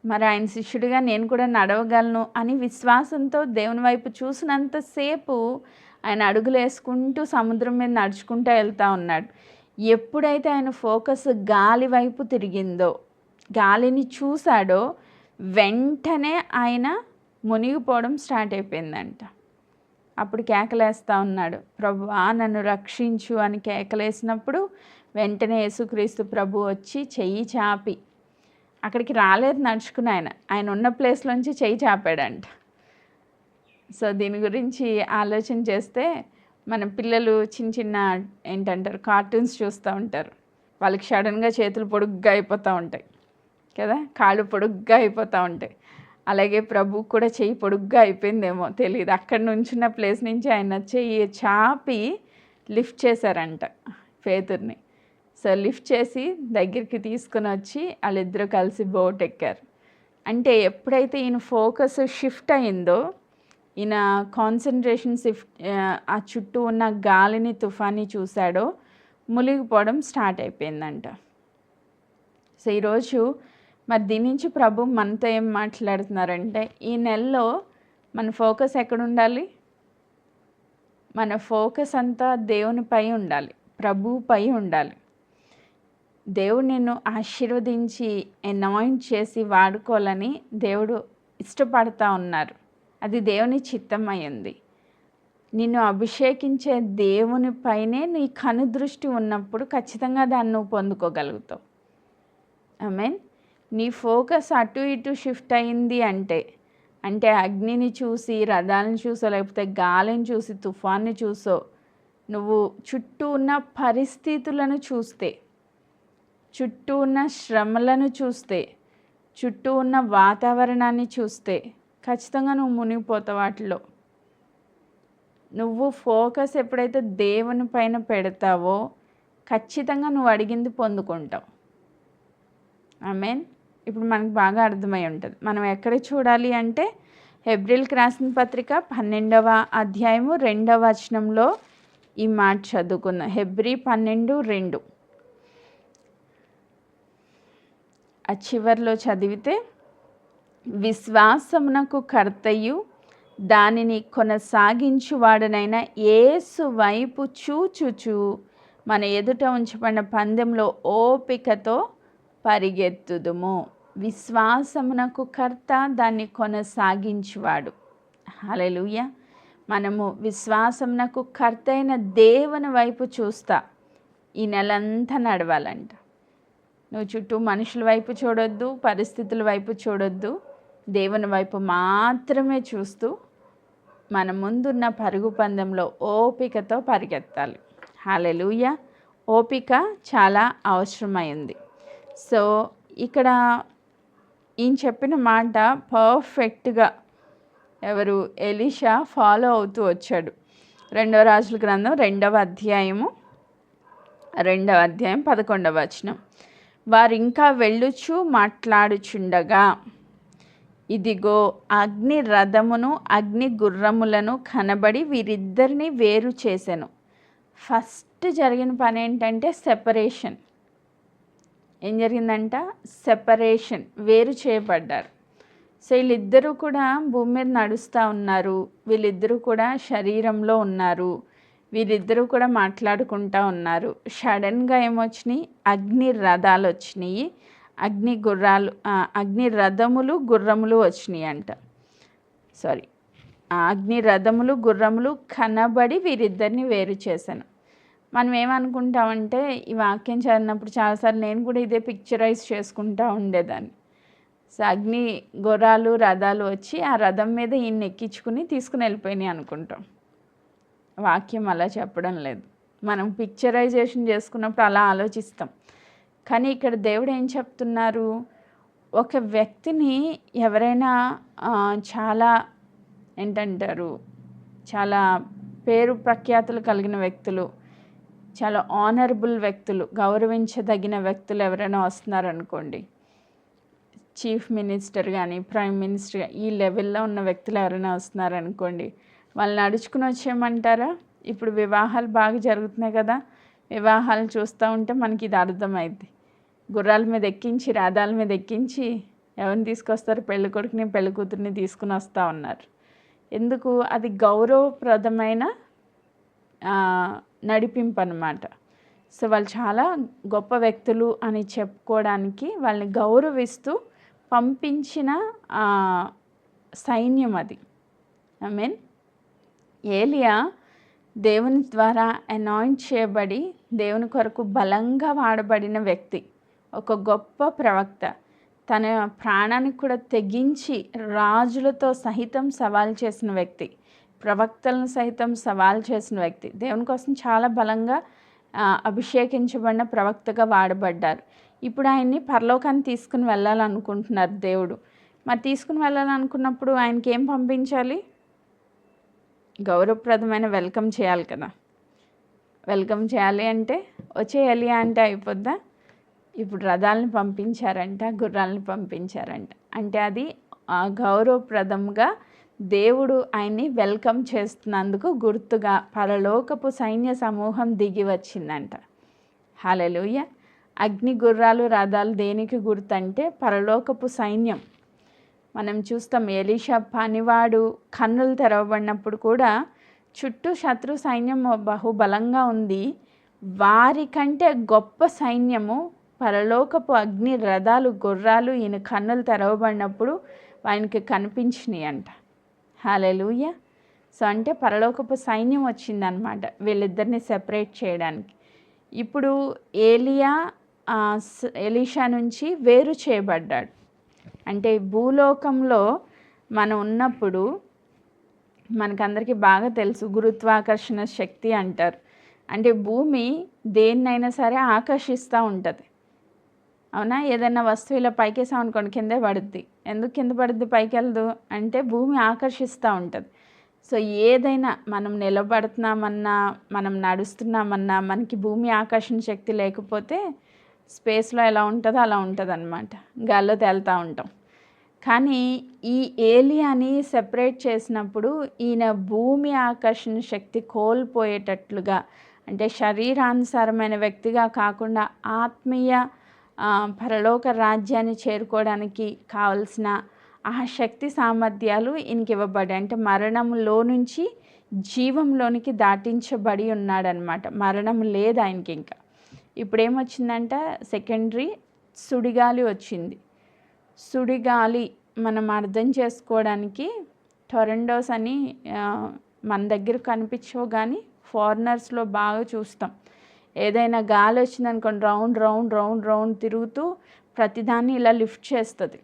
Speaker 1: మరి ఆయన శిష్యుడిగా నేను కూడా నడవగలను అని విశ్వాసంతో దేవుని వైపు చూసినంతసేపు ఆయన అడుగులు వేసుకుంటూ సముద్రం మీద నడుచుకుంటూ వెళ్తూ ఉన్నాడు. ఎప్పుడైతే ఆయన ఫోకస్ గాలి వైపు తిరిగిందో, గాలిని చూశాడో, వెంటనే ఆయన మునిగిపోవడం స్టార్ట్ అయిపోయిందంట. అప్పుడు కేకలేస్తూ ఉన్నాడు, ప్రభువా నన్ను రక్షించు అని కేకలేసినప్పుడు వెంటనే యేసుక్రీస్తు ప్రభు వచ్చి చెయ్యి చాపి, అక్కడికి రాలేదు నడుచుకుని, ఆయన ఉన్న ప్లేస్లోంచి చెయ్యి చాపాడంట. సో దీని గురించి ఆలోచన చేస్తే, మన పిల్లలు చిన్న చిన్న ఏంటంటారు కార్టూన్స్ చూస్తూ ఉంటారు. వాళ్ళకి సడన్గా చేతులు పొడుగ్గా అయిపోతూ ఉంటాయి కదా, కాళ్ళు పొడుగ్గా అయిపోతూ ఉంటాయి. అలాగే ప్రభు కూడా చెయ్యి పొడుగ్గా అయిపోయిందేమో తెలియదు, అక్కడి నుంచున్న ప్లేస్ నుంచి ఆయన చెయ్యి చాపి లిఫ్ట్ చేశారంట పేతుర్ని. సో లిఫ్ట్ చేసి దగ్గరికి తీసుకుని వచ్చి వాళ్ళిద్దరూ కలిసి బోట్ ఎక్కారు. అంటే ఎప్పుడైతే ఈయన ఫోకస్ షిఫ్ట్ అయిందో, ఈయన కాన్సన్ట్రేషన్ ఆ చుట్టూ ఉన్న గాలిని తుఫాన్ని చూశాడో మునిగిపోవడం స్టార్ట్ అయిపోయిందంట. సో ఈరోజు మరి దీని నుంచి ప్రభు మనతో ఏం మాట్లాడుతున్నారంటే, ఈ నెలలో మన ఫోకస్ ఎక్కడ ఉండాలి? మన ఫోకస్ అంతా దేవునిపై ఉండాలి, ప్రభువుపై ఉండాలి. దేవుడు నిన్ను ఆశీర్వదించి అనాయింట్ చేసి వాడుకోవాలని దేవుడు ఇష్టపడతా ఉన్నారు. అది దేవుని చిత్తమై ఉంది. నిన్ను అభిషేకించే దేవునిపైనే నీ కనుదృష్టి ఉన్నప్పుడు ఖచ్చితంగా దాన్ని నువ్వు పొందుకోగలుగుతావు. ఆమేన్. నీ ఫోకస్ అటు ఇటు షిఫ్ట్ అయింది అంటే అగ్నిని చూసి, రథాలను చూసో, లేకపోతే గాలిని చూసి, తుఫాన్ని చూసో, నువ్వు చుట్టూ ఉన్న పరిస్థితులను చూస్తే, చుట్టూ ఉన్న శ్రమలను చూస్తే, చుట్టూ ఉన్న వాతావరణాన్ని చూస్తే ఖచ్చితంగా నువ్వు మునిగిపోతావు వాటిలో. నువ్వు ఫోకస్ ఎప్పుడైతే దేవుని పైన పెడతావో ఖచ్చితంగా నువ్వు అడిగింది పొందుకుంటావు. ఆమేన్. ఇప్పుడు మనకు బాగా అర్థమై ఉంటుంది. మనం ఎక్కడ చూడాలి అంటే హెబ్రీయులకు రాసిన పత్రిక 12వ అధ్యాయము 2వ వచనంలో ఈ మాట చదువుకుందాం. హెబ్రీ 12:2 ఆ చివరిలో చదివితే, విశ్వాసమునకు కర్తయు దానిని కొనసాగించువాడనైన యేసు వైపు చూచుచు మన ఎదుట ఉంచబడిన పందెంలో ఓపికతో పరిగెత్తుదుము. విశ్వాసమునకు కర్త, దాన్ని కొనసాగించువాడు. హల్లెలూయా. మనము విశ్వాసమునకు కర్త అయిన దేవుని వైపు చూస్తా ఈ నెలంతా నడవాలంట. నువ్వు చుట్టూ మనుషుల వైపు చూడొద్దు, పరిస్థితుల వైపు చూడొద్దు, దేవుని వైపు మాత్రమే చూస్తూ మన ముందున్న పరుగు పందెంలో ఓపికతో పరిగెత్తాలి. హల్లెలూయా. ఓపిక చాలా అవసరమైంది. సో ఇక్కడ ఈయన చెప్పిన మాట పర్ఫెక్ట్గా ఎవరు? ఎలీషా ఫాలో అవుతూ వచ్చాడు. 2వ రాజుల గ్రంథం 2వ అధ్యాయం 11వ వచనం. వారు ఇంకా వెళ్ళుచు మాట్లాడుచుండగా, ఇదిగో అగ్ని రథమును అగ్ని గుర్రములను కనబడి వీరిద్దరిని వేరు చేసెను. ఫస్ట్ జరిగిన పని ఏంటంటే సెపరేషన్. ఏం జరిగిందంట? సెపరేషన్, వేరు చేయబడ్డారు. సో వీళ్ళిద్దరూ కూడా భూమి మీద నడుస్తూ ఉన్నారు, వీళ్ళిద్దరూ కూడా శరీరంలో ఉన్నారు, వీరిద్దరూ కూడా మాట్లాడుకుంటూ ఉన్నారు. సడన్గా ఏమొచ్చినాయి? అగ్ని రథాలు వచ్చినాయి, అగ్ని రథములు గుర్రములు వచ్చినాయి అంట. అగ్ని రథములు గుర్రములు కనబడి వీరిద్దరిని వేరు చేశాను. మనం ఏమనుకుంటామంటే, ఈ వాక్యం చదివినప్పుడు చాలాసార్లు నేను కూడా ఇదే పిక్చరైజ్ చేసుకుంటూ ఉండేదాన్ని. సో అగ్ని గుర్రాలు రథాలు వచ్చి ఆ రథం మీద ఈయన్ని ఎక్కించుకుని తీసుకుని వెళ్ళిపోయినాయి అనుకుంటాం. వాక్యం అలా చెప్పడం లేదు. మనం పిక్చరైజేషన్ చేసుకున్నప్పుడు అలా ఆలోచిస్తాం. కానీ ఇక్కడ దేవుడు ఏం చెప్తున్నారు? ఒక వ్యక్తిని ఎవరైనా చాలా చాలా పేరు ప్రఖ్యాతులు కలిగిన వ్యక్తులు, చాలా ఆనరబుల్ వ్యక్తులు, గౌరవించదగిన వ్యక్తులు ఎవరైనా వస్తున్నారనుకోండి, చీఫ్ మినిస్టర్ కానీ ప్రైమ్ మినిస్టర్ ఈ లెవెల్లో ఉన్న వ్యక్తులు ఎవరైనా వస్తున్నారనుకోండి, వాళ్ళని నడుచుకుని వచ్చేయమంటారా? ఇప్పుడు వివాహాలు బాగా జరుగుతున్నాయి కదా, వివాహాలు చూస్తూ ఉంటే మనకి ఇది అర్థమైంది. గుర్రాల మీద ఎక్కించి, రథాల మీద ఎక్కించి ఎవరిని తీసుకొస్తారు? పెళ్ళి కొడుకుని పెళ్ళి కూతురిని తీసుకుని వస్తూ ఉన్నారు. ఎందుకు? అది గౌరవప్రదమైన నడిపింపు అన్నమాట. సో వాళ్ళు చాలా గొప్ప వ్యక్తులు అని చెప్పుకోవడానికి వాళ్ళని గౌరవిస్తూ పంపించిన సైన్యం అది. ఆమేన్. ఏలియా దేవుని ద్వారా అనాయింట్ చేయబడి దేవుని కొరకు బలంగా వాడబడిన వ్యక్తి, ఒక గొప్ప ప్రవక్త. తన ప్రాణానికి కూడా తెగించి రాజులతో సహితం సవాల్ చేసిన వ్యక్తి, ప్రవక్తలను సైతం సవాల్ చేసిన వ్యక్తి, దేవుని కోసం చాలా బలంగా అభిషేకించబడిన ప్రవక్తగా వాడబడ్డారు. ఇప్పుడు ఆయన్ని పరలోకాన్ని తీసుకుని వెళ్ళాలనుకుంటున్నారు దేవుడు. మరి తీసుకుని వెళ్ళాలనుకున్నప్పుడు ఆయనకి ఏం పంపించాలి? గౌరవప్రదమైన వెల్కమ్ చేయాలి కదా. వెల్కమ్ చేయాలి అంటే వచ్చేయాలి అంటే అయిపోద్దా? ఇప్పుడు రథాలను పంపించారంట, గుర్రాలను పంపించారంట. అంటే అది గౌరవప్రదంగా దేవుడు ఆయన్ని వెల్కమ్ చేస్తున్నందుకు గుర్తుగా పరలోకపు సైన్య సమూహం దిగి వచ్చిందంట. హల్లెలూయ. అగ్ని గుర్రాలు రథాలు దేనికి గుర్తంటే పరలోకపు సైన్యం. మనం చూస్తాం ఎలీషా పనివాడు కన్నులు తెరవబడినప్పుడు కూడా చుట్టూ శత్రు సైన్యం బహుబలంగా ఉంది. వారికంటే గొప్ప సైన్యము పరలోకపు అగ్ని రథాలు గుర్రాలు ఈయన కన్నులు తెరవబడినప్పుడు ఆయనకి కనిపించినాయి అంట. హల్లెలూయా. సో అంటే పరలోకపు సైన్యం వచ్చిందనమాట వీళ్ళిద్దరిని సెపరేట్ చేయడానికి. ఇప్పుడు ఎలీషా నుంచి వేరు చేయబడ్డాడు. అంటే భూలోకంలో మనం ఉన్నప్పుడు మనకందరికీ బాగా తెలుసు గురుత్వాకర్షణ శక్తి అంటారు. అంటే భూమి దేన్నైనా సరే ఆకర్షిస్తూ ఉంటుంది. అవునా? ఏదైనా వస్తువు ఇలా పైకేసామనుకోండి కిందే పడుద్ది. ఎందుకు కింద పడుద్ది, పైకి వెళ్ళదు అంటే భూమి ఆకర్షిస్తూ ఉంటుంది. సో ఏదైనా మనం నిలబడుతున్నామన్నా మనం నడుస్తున్నామన్నా మనకి భూమి ఆకర్షణ శక్తి లేకపోతే స్పేస్లో ఎలా ఉంటుందో అలా ఉంటుంది అన్నమాట. గాల్లో తేలుతూ ఉంటాం. కానీ ఈ ఏలియాని సెపరేట్ చేసినప్పుడు ఈయన భూమి ఆకర్షణ శక్తి కోల్పోయేటట్లుగా, అంటే శరీరానుసారమైన వ్యక్తిగా కాకుండా ఆత్మీయ పరలోక రాజ్యాన్ని చేరుకోవడానికి కావలసిన ఆ శక్తి సామర్థ్యాలు ఈయనకి ఇవ్వబడ్డాయి. అంటే మరణంలో నుంచి జీవంలోనికి దాటించబడి ఉన్నాడనమాట. మరణం లేదు ఆయనకి. ఇంకా ఇప్పుడు ఏమొచ్చిందంట, సెకండరీ సుడిగాలి వచ్చింది. సుడిగాలి మనం అర్థం చేసుకోవడానికి టొరండోస్ అని మన దగ్గర కనిపించవు, కానీ ఫారినర్స్లో బాగా చూస్తాం. ఏదైనా గాలి వచ్చిందనుకోండి రౌండ్ రౌండ్ రౌండ్ రౌండ్ తిరుగుతూ ప్రతిదాన్ని ఇలా లిఫ్ట్ చేస్తుంది.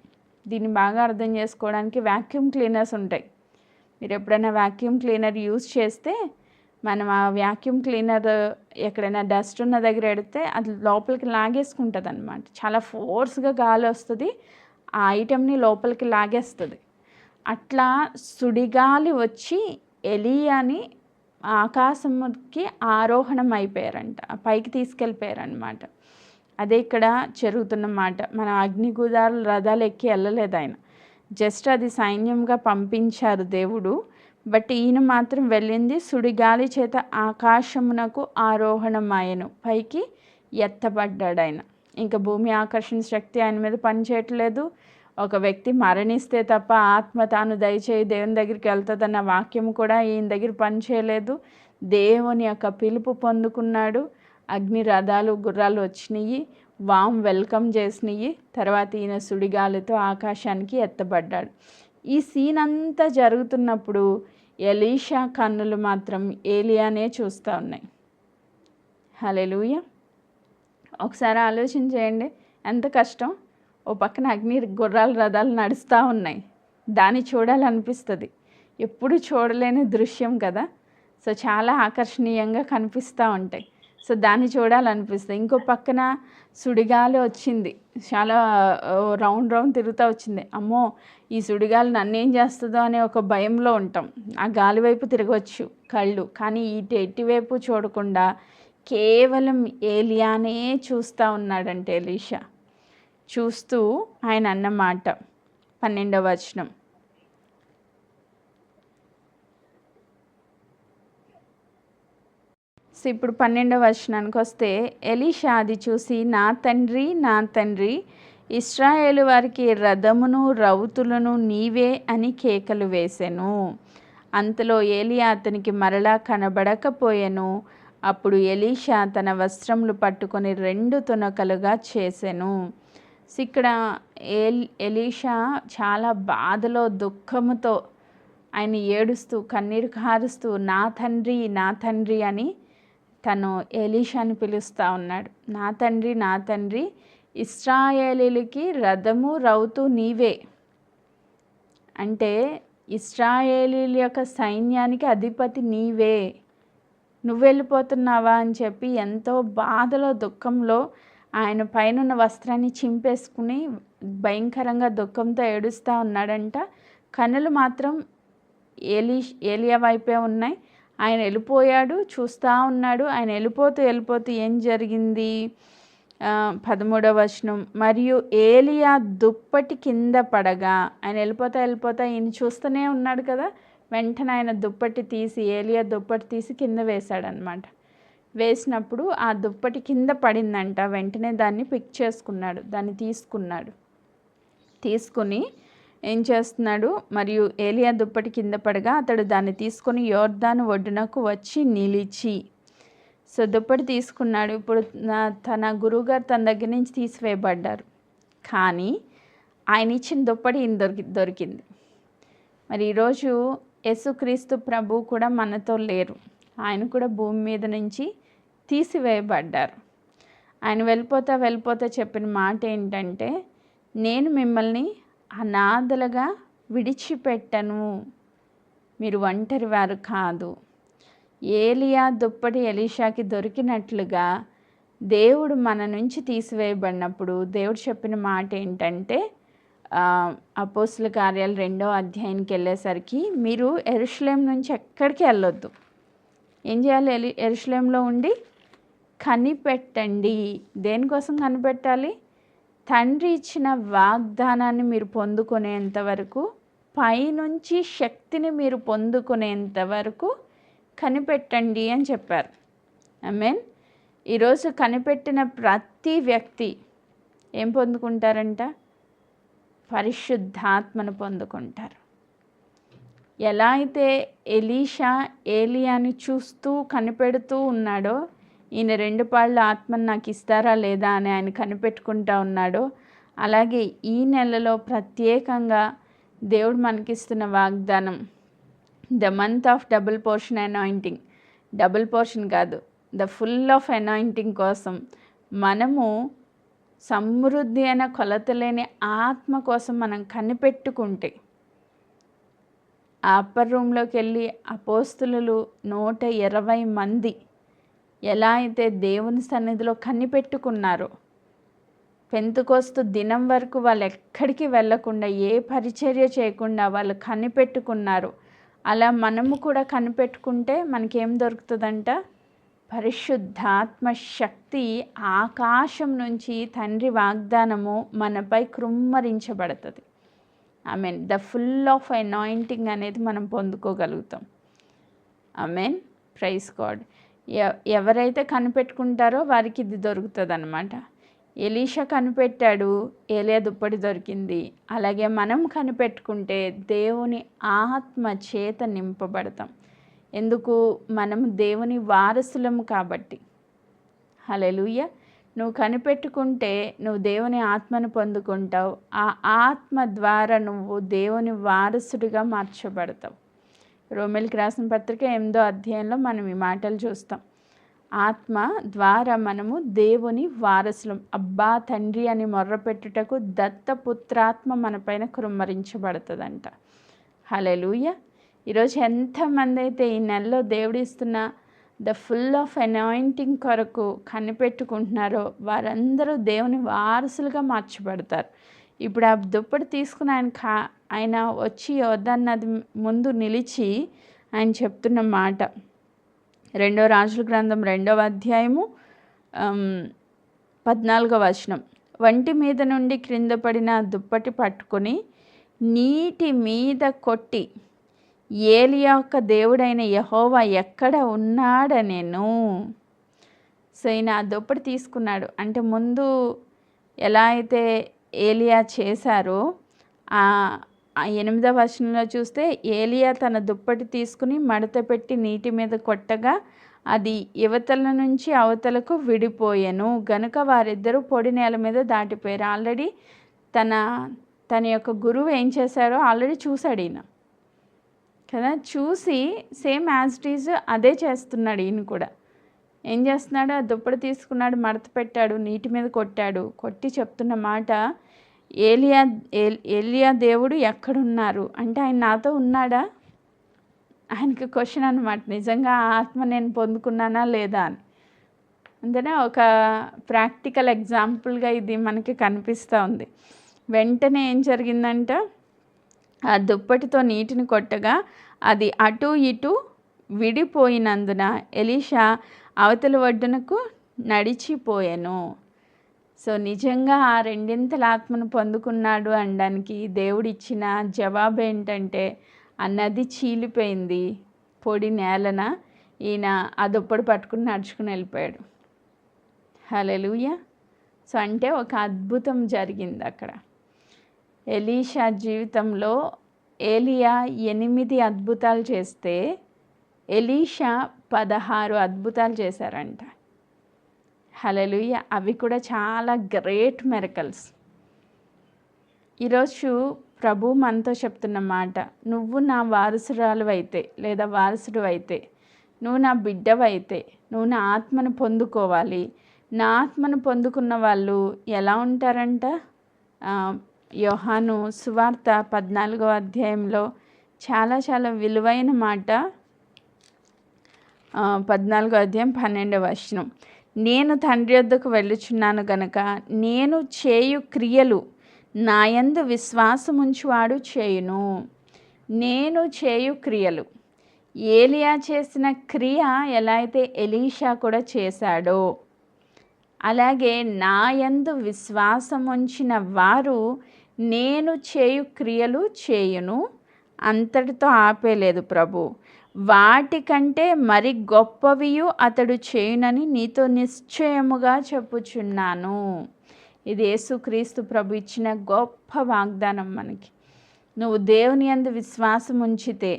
Speaker 1: దీన్ని బాగా అర్థం చేసుకోవడానికి వ్యాక్యూమ్ క్లీనర్స్ ఉంటాయి. మీరు ఎప్పుడైనా వ్యాక్యూమ్ క్లీనర్ యూజ్ చేస్తే మనం ఆ వ్యాక్యూమ్ క్లీనర్ ఎక్కడైనా డస్ట్ ఉన్న దగ్గర ఎడితే అది లోపలికి లాగేసుకుంటుంది అనమాట. చాలా ఫోర్స్గా గాలి వస్తుంది, ఆ ఐటెంని లోపలికి లాగేస్తుంది. అట్లా సుడిగాలి వచ్చి ఎలియాని ఆకాశంకి ఆరోహణం అయిపోయారంట, పైకి తీసుకెళ్ళిపోయారనమాట. అదే ఇక్కడ జరుగుతున్నమాట. మన అగ్నిగుదాలు రథాలు ఎక్కి వెళ్ళలేదు ఆయన, జస్ట్ అది సైన్యంగా పంపించారు దేవుడు. బట్ ఈయన మాత్రం వెళ్ళింది సుడిగాలి చేత ఆకాశమునకు ఆరోహణమాయను, పైకి ఎత్తబడ్డాడు ఆయన. ఇంకా భూమి ఆకర్షణ శక్తి ఆయన మీద పనిచేయట్లేదు. ఒక వ్యక్తి మరణిస్తే తప్ప ఆత్మ తాను దయచేయి దేవుని దగ్గరికి వెళ్తుందన్న వాక్యం కూడా ఈయన దగ్గర పనిచేయలేదు. దేవుని యొక్క పిలుపు పొందుకున్నాడు. అగ్ని రథాలు గుర్రాలు వచ్చినాయి, వామ్ వెల్కమ్ చేసినాయి. తర్వాత ఈయన సుడిగాలితో ఆకాశానికి ఎత్తబడ్డాడు. ఈ సీన్ అంతా జరుగుతున్నప్పుడు ఎలీషా కన్నులు మాత్రం ఏలియానే చూస్తూ ఉన్నాయి. హల్లెలూయా. ఒకసారి ఆలోచన చేయండి, ఎంత కష్టం. ఓ పక్కన అగ్ని గుర్రాల రథాలు నడుస్తూ ఉన్నాయి, దాన్ని చూడాలనిపిస్తుంది. ఎప్పుడు చూడలేని దృశ్యం కదా. సో చాలా ఆకర్షణీయంగా కనిపిస్తూ ఉంటాయి. సో దాన్ని చూడాలనిపిస్తుంది. ఇంకో పక్కన సుడిగాలి వచ్చింది, చాలా రౌండ్ రౌండ్ తిరుగుతూ వచ్చింది. అమ్మో ఈ సుడిగాలి నన్నేం చేస్తుందో అనే ఒక భయంలో ఉంటాం. ఆ గాలి వైపు తిరగవచ్చు కళ్ళు, కానీ ఎటువైపు చూడకుండా కేవలం ఏలియానే చూస్తూ ఉన్నాడంటే ఎలీషా. చూస్తూ ఆయన అన్నమాట 12వ వచనం, సో ఇప్పుడు 12వ వచనానికి వస్తే, ఎలీషా అది చూసి నా తండ్రి నా తండ్రి, ఇశ్రాయేలు వారికి రథమును రౌతులను నీవే అని కేకలు వేసెను. అంతలో ఏలియా అతనికి మరలా కనబడకపోయెను. అప్పుడు ఎలీషా తన వస్త్రములు పట్టుకొని 2 తునకలుగా చేసెను. ఇక్కడ ఎలీషా చాలా బాధలో దుఃఖముతో ఆయన ఏడుస్తూ కన్నీరు కారుస్తూ నా తండ్రి అని తను ఎలీషాని పిలుస్తూ ఉన్నాడు. నా తండ్రి, ఇశ్రాయేలీలకి రథము రౌతు నీవే. అంటే ఇశ్రాయేలీల యొక్క సైన్యానికి అధిపతి నీవే, నువ్వు వెళ్ళిపోతున్నావా అని చెప్పి ఎంతో బాధలో దుఃఖంలో ఆయన పైన వస్త్రాన్ని చింపేసుకుని భయంకరంగా దుఃఖంతో ఏడుస్తూ ఉన్నాడంట. కన్నులు మాత్రం ఏలియా వైపే ఉన్నాయి. ఆయన వెళ్ళిపోయాడు, చూస్తూ ఉన్నాడు. ఆయన వెళ్ళిపోతూ ఏం జరిగింది, 13వ వచనం, మరియు ఏలియా దుప్పటి కింద పడగా, ఆయన వెళ్ళిపోతా ఈయన చూస్తూనే ఉన్నాడు కదా, వెంటనే ఆయన ఏలియా దుప్పటి తీసి కింద వేశాడనమాట. వేసినప్పుడు ఆ దుప్పటి కింద పడిందంట. వెంటనే దాన్ని పిక్ చేసుకున్నాడు, దాన్ని తీసుకుని ఏం చేస్తున్నాడు, మరియు ఏలియా దుప్పటి కింద పడగా అతడు దాన్ని తీసుకొని యోర్దాను ఒడ్డునకు వచ్చి నిలిచి. సో దుప్పటి తీసుకున్నాడు. ఇప్పుడు తన గురువుగారు తన దగ్గర నుంచి తీసివేయబడ్డారు, కానీ ఆయన ఇచ్చిన దుప్పటి ఈయన దొరికింది. మరి ఈరోజు యేసుక్రీస్తు ప్రభు కూడా మనతో లేరు. ఆయన కూడా భూమి మీద నుంచి తీసివేయబడ్డారు. ఆయన వెళ్ళిపోతా చెప్పిన మాట ఏంటంటే, నేను మిమ్మల్ని అనాథలుగా విడిచిపెట్టను, మీరు ఒంటరి వారు కాదు. ఏలియా దుప్పటి ఎలీషాకి దొరికినట్లుగా దేవుడు మన నుంచి తీసివేయబడినప్పుడు దేవుడు చెప్పిన మాట ఏంటంటే, అపోస్తుల కార్యాలు 2వ అధ్యాయానికి వెళ్ళేసరికి, మీరు యెరూషలేం నుంచి ఎక్కడికి వెళ్ళొద్దు. ఏం చేయాలి? యెరూషలేంలో ఉండి కనిపెట్టండి. దేనికోసం కనిపెట్టాలి? తండ్రి ఇచ్చిన వాగ్దానాన్ని మీరు పొందుకునేంత వరకు, పైనుంచి శక్తిని మీరు పొందుకునేంత వరకు కనిపెట్టండి అని చెప్పారు. ఆమేన్. ఈరోజు కనిపెట్టిన ప్రతి వ్యక్తి ఏం పొందుకుంటారంట? పరిశుద్ధాత్మను పొందుకుంటారు. ఎలా అయితే ఎలీషా ఏలియాని చూస్తూ కనిపెడుతూ ఉన్నాడో, ఈయన 2 పాళ్ళ ఆత్మను నాకు ఇస్తారా లేదా అని ఆయన కనిపెట్టుకుంటా ఉన్నాడో, అలాగే ఈ నెలలో ప్రత్యేకంగా దేవుడు మనకిస్తున్న వాగ్దానం, the month of double portion anointing, double portion కాదు, ద ఫుల్ ఆఫ్ అనాయింటింగ్ కోసం మనము సమృద్ధి అయిన కొలతలేని ఆత్మ కోసం మనం కనిపెట్టుకుంటే, ఆ అప్పర్ రూమ్లోకి వెళ్ళి అపోస్తులు 120 మంది ఎలా అయితే దేవుని సన్నిధిలో కనిపెట్టుకున్నారో, పెంతెకోస్తు దినం వరకు వాళ్ళు ఎక్కడికి వెళ్ళకుండా, ఏ పరిచర్య చేయకుండా వాళ్ళు కనిపెట్టుకున్నారు. అలా మనము కూడా కనిపెట్టుకుంటే మనకేం దొరుకుతుందంట? పరిశుద్ధాత్మ శక్తి, ఆకాశం నుంచి తండ్రి వాగ్దానము మనపై కృమ్మరించబడుతుంది. Amen. The full of anointing అనేది మనం పొందుకోగలుగుతాం. ఆమెన్. Praise God. ఎవరైతే కనిపెట్టుకుంటారో వారికి ఇది దొరుకుతుంది అన్నమాట. ఎలీషా కనిపెట్టాడు, ఏలియా దుప్పటి దొరికింది. అలాగే మనం కనిపెట్టుకుంటే దేవుని ఆత్మ చేత నింపబడతాం. ఎందుకు? మనం దేవుని వారసులము కాబట్టి. హల్లెలూయా. నువ్వు కనిపెట్టుకుంటే నువ్వు దేవుని ఆత్మను పొందుకుంటావు. ఆ ఆత్మ ద్వారా నువ్వు దేవుని వారసుడిగా మార్చబడతావు. రోమీయులకు రాసిన పత్రిక 8వ అధ్యాయంలో మనం ఈ మాటలు చూస్తాం. ఆత్మ ద్వారా మనము దేవుని వారసులం. అబ్బా తండ్రి అని మొర్రపెట్టుటకు దత్తపుత్రాత్మ మన పైన కృమ్మరించబడుతుందంట. హల్లెలూయా. ఈరోజు ఎంతమంది అయితే ఈ నెలలో దేవుడు ఇస్తున్న ద ఫుల్ ఆఫ్ అనాయింటింగ్ కొరకు కనిపెట్టుకుంటున్నారో వారందరూ దేవుని వారసులుగా మార్చబడతారు. ఇప్పుడు ఆ దుప్పటి తీసుకుని ఆయన వచ్చి యోర్దాను నది ముందు నిలిచి ఆయన చెప్తున్న మాట, 2వ రాజుల గ్రంథం 2వ అధ్యాయము 14వ వచనం, వంటి మీద నుండి క్రింద పడిన దుప్పటి పట్టుకొని నీటి మీద కొట్టి, ఏలియా యొక్క దేవుడైన యెహోవా ఎక్కడ ఉన్నాడనెను. సో ఈయన ఆ దుప్పటి తీసుకున్నాడు. అంటే ముందు ఎలా అయితే ఏలియా చేశారో, 8వ వచనంలో చూస్తే, ఏలియా తన దుప్పటి తీసుకుని మడత పెట్టి నీటి మీద కొట్టగా అది యువతల నుంచి అవతలకు విడిపోయెను. గనుక వారిద్దరూ పొడి నేల మీద దాటిపోయారు. ఆల్రెడీ తన యొక్క గురువు ఏం చేశారో ఆల్రెడీ చూశాడు ఈయన కదా. చూసి సేమ్ యాజ్ ఇట్ ఈజ్ అదే చేస్తున్నాడు ఈయన కూడా. ఏం చేస్తున్నాడు? ఆ దుప్పటి తీసుకున్నాడు, మడత పెట్టాడు, నీటి మీద కొట్టాడు. కొట్టి చెప్తున్న మాట, ఏలియా దేవుడు ఎక్కడున్నారు అంటే, ఆయన నాతో ఉన్నాడా? ఆయనకి క్వశ్చన్ అనమాట. నిజంగా ఆత్మ నేను పొందుకున్నానా లేదా అని. అంతేనా? ఒక ప్రాక్టికల్ ఎగ్జాంపుల్గా ఇది మనకి కనిపిస్తూ ఉంది. వెంటనే ఏం జరిగిందంట, ఆ దుప్పటితో నీటిని కొట్టగా అది అటు ఇటు విడిపోయినందున ఎలీషా అవతలి ఒడ్డునకు నడిచిపోయెను. సో నిజంగా ఆ రెండింతల ఆత్మను పొందుకున్నాడు అనడానికి దేవుడిచ్చిన జవాబు ఏంటంటే, ఆ నది చీలిపోయింది పొడి నేలన, ఈయన ఆ దుప్పటి పట్టుకుని నడుచుకుని వెళ్ళిపోయాడు. హల్లెలూయా. సో అంటే ఒక అద్భుతం జరిగింది అక్కడ. ఎలీషా జీవితంలో ఏలియా 8 అద్భుతాలు చేస్తే ఎలీషా 16 అద్భుతాలు చేశారంట. హల్లెలూయా. అవి కూడా చాలా గ్రేట్ మిరకల్స్. ఈరోజు ప్రభు మనతో చెప్తున్న మాట, నువ్వు నా వారసురాలువైతే లేదా వారసుడు అయితే, నువ్వు నా బిడ్డవైతే, నువ్వు నా ఆత్మను పొందుకోవాలి. నా ఆత్మను పొందుకున్న వాళ్ళు ఎలా ఉంటారంట? యోహాను సువార్త 14వ అధ్యాయంలో చాలా చాలా విలువైన మాట. 14వ అధ్యాయం 12వ వచనం, నేను తండ్రి యొద్దకు వెళ్ళుచున్నాను గనక నేను చేయు క్రియలు నాయందు విశ్వాసముంచువాడు చేయును. నేను చేయు క్రియలు, ఏలియా చేసిన క్రియ ఎలా అయితే ఎలీషా కూడా చేశాడో, అలాగే నాయందు విశ్వాసముంచిన వారు నేను చేయు క్రియలు చేయును. అంతటితో ఆపేలేదు ప్రభు, వాటికంటే మరి గొప్పవియు అతడు చేయునని నీతో నిశ్చయముగా చెప్పుచున్నాను. ఇది యేసుక్రీస్తు ప్రభు ఇచ్చిన గొప్ప వాగ్దానం మనకి. నువ్వు దేవుని యందు విశ్వాసం ఉంచితే,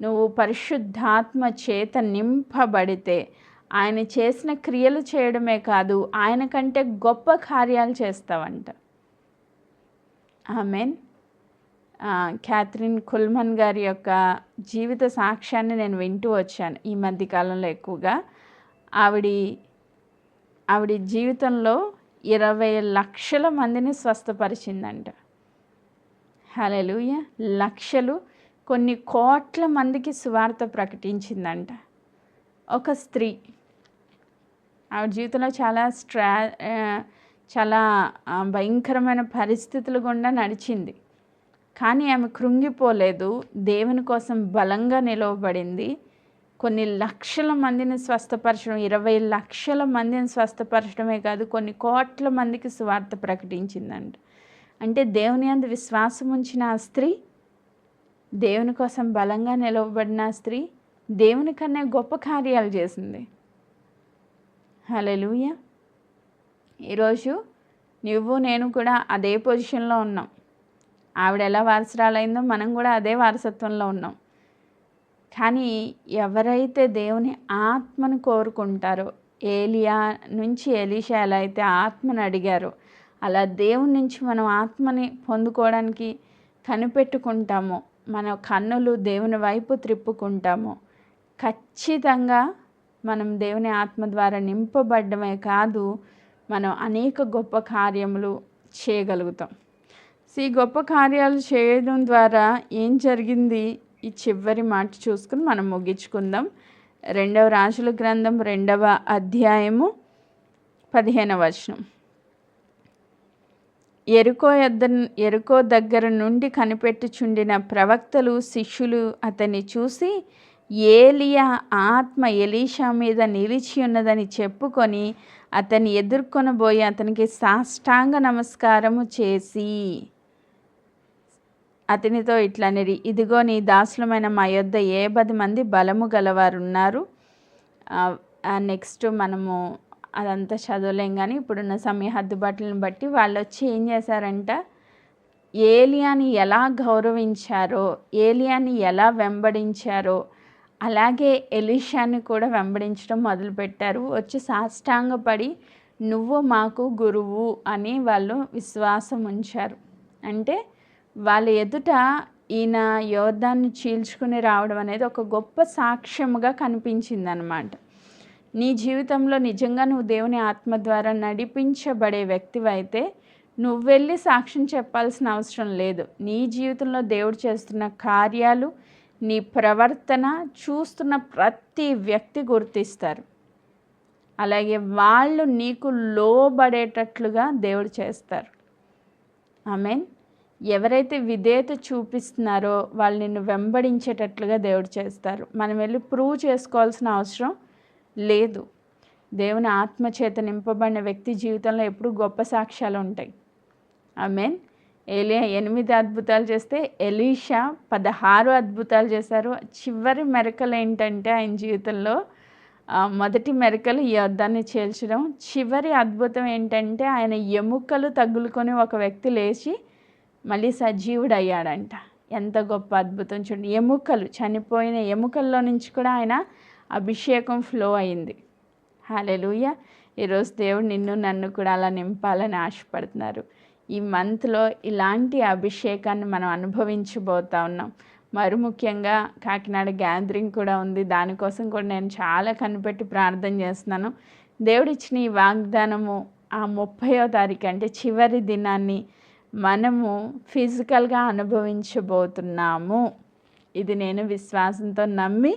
Speaker 1: నువ్వు పరిశుద్ధాత్మ చేత నింపబడితే, ఆయన చేసిన క్రియలు చేయడమే కాదు, ఆయన కంటే గొప్ప కార్యాలు చేస్తావంట. ఆమెన్. క్యాథరిన్ కుల్మన్ గారి యొక్క జీవిత సాక్ష్యాన్ని నేను వింటూ వచ్చాను ఈ మధ్యకాలంలో ఎక్కువగా. ఆవిడ జీవితంలో 20 లక్షల మందిని స్వస్థపరిచిందంట. హల్లెలూయా. లక్షలు, కొన్ని కోట్ల మందికి సువార్త ప్రకటించిందంట. ఒక స్త్రీ ఆవిడ జీవితంలో చాలా భయంకరమైన పరిస్థితులు గుండా నడిచింది. కానీ ఆమె కృంగిపోలేదు, దేవుని కోసం బలంగా నిలవబడింది. కొన్ని లక్షల మందిని స్వస్థపరచడం, 20 లక్షల మందిని స్వస్థపరచడమే కాదు, కొన్ని కోట్ల మందికి సువార్త ప్రకటించిందంట. అంటే దేవుని యందు విశ్వాసం ఉంచిన ఆ స్త్రీ, దేవుని కోసం బలంగా నిలవబడిన ఆ స్త్రీ దేవుని కన్నా గొప్ప కార్యాలు చేసింది. హల్లెలూయా. ఈరోజు నువ్వు నేను కూడా అదే పొజిషన్లో ఉన్నాం. ఆవిడ ఎలా వారసురాలైందో మనం కూడా అదే వారసత్వంలో ఉన్నాం. కానీ ఎవరైతే దేవుని ఆత్మను కోరుకుంటారో, ఏలియా నుంచి ఎలీషా ఎలా అయితే ఆత్మను అడిగారో, అలా దేవుని నుంచి మనం ఆత్మని పొందుకోవడానికి కనిపెట్టుకుంటామో, మన కన్నులు దేవుని వైపు త్రిప్పుకుంటామో, ఖచ్చితంగా మనం దేవుని ఆత్మ ద్వారా నింపబడ్డమే కాదు, మనం అనేక గొప్ప కార్యములు చేయగలుగుతాం. ఈ గొప్ప కార్యాలు చేయడం ద్వారా ఏం జరిగింది, ఈ చివరి మాట చూసుకుని మనం ముగించుకుందాం. 2వ రాజుల గ్రంథం 2వ అధ్యాయము 15వ వచనం. ఎరుకో దగ్గర నుండి కనిపెట్టుచుండిన ప్రవక్తలు శిష్యులు అతన్ని చూసి, ఏలియా ఆత్మ ఎలీషా మీద నిలిచి ఉన్నదని చెప్పుకొని అతన్ని ఎదుర్కొనబోయి అతనికి సాష్టాంగ నమస్కారము చేసి అతనితో ఇట్లనిరి, ఇదిగో నీ దాసులమైన మా యొద్ద 10 మంది బలము గలవారున్నారు. నెక్స్ట్ మనము అదంతా చదవలేం, కానీ ఇప్పుడున్న సమయ హద్దుబాట్లను బట్టి వాళ్ళు వచ్చి ఏం చేశారంట, ఏలియాని ఎలా గౌరవించారో, ఏలియాని ఎలా వెంబడించారో అలాగే ఎలీషాని కూడా వెంబడించడం మొదలుపెట్టారు. వచ్చి సాష్టాంగపడి నువ్వు మాకు గురువు అని వాళ్ళు విశ్వాసం ఉంచారు. అంటే వాళ్ళ ఎదుట ఈయన యోర్దాన్ని చీల్చుకుని రావడం అనేది ఒక గొప్ప సాక్ష్యముగా కనిపించింది అన్నమాట. నీ జీవితంలో నిజంగా నువ్వు దేవుని ఆత్మ ద్వారా నడిపించబడే వ్యక్తివైతే నువ్వు వెళ్ళి సాక్ష్యం చెప్పాల్సిన అవసరం లేదు. నీ జీవితంలో దేవుడు చేస్తున్న కార్యాలు, నీ ప్రవర్తన చూస్తున్న ప్రతి వ్యక్తి గుర్తిస్తారు. అలాగే వాళ్ళు నీకు లోబడేటట్లుగా దేవుడు చేస్తారు. ఆమేన్. ఎవరైతే విధేయత చూపిస్తున్నారో వాళ్ళు నిన్ను వెంబడించేటట్లుగా దేవుడు చేస్తారు. మనం వెళ్ళి ప్రూవ్ చేసుకోవాల్సిన అవసరం లేదు. దేవుని ఆత్మచేత నింపబడిన వ్యక్తి జీవితంలో ఎప్పుడూ గొప్ప సాక్ష్యాలు ఉంటాయి. ఆమేన్. ఏలియా 8 అద్భుతాలు చేస్తే ఎలీషా 16 అద్భుతాలు చేశారు. చివరి మెరకలు ఏంటంటే ఆయన జీవితంలో మొదటి మెరకలు ఈ యుద్ధాన్ని చేల్చడం. చివరి అద్భుతం ఏంటంటే ఆయన ఎముకలు తగులుకొని ఒక వ్యక్తి లేచి మళ్ళీ సజీవుడయ్యాడంట. ఎంత గొప్ప అద్భుతం చూడండి. ఎముకలు, చనిపోయిన ఎముకల్లో నుంచి కూడా ఆయన అభిషేకం ఫ్లో అయింది. హల్లెలూయా. ఈరోజు దేవుడు నిన్ను నన్ను కూడా అలా నింపాలని ఆశపడుతున్నారు. ఈ మంత్లో ఇలాంటి అభిషేకాన్ని మనం అనుభవించబోతా ఉన్నాం. మరి ముఖ్యంగా కాకినాడ గ్యాదరింగ్ కూడా ఉంది. దానికోసం కూడా నేను చాలా కనిపెట్టి ప్రార్థన చేస్తున్నాను. దేవుడిచ్చిన ఈ వాగ్దానము ఆ 30వ తారీఖు అంటే చివరి దినాన్ని మనము ఫిజికల్గా అనుభవించబోతున్నాము. ఇది నేను విశ్వాసంతో నమ్మి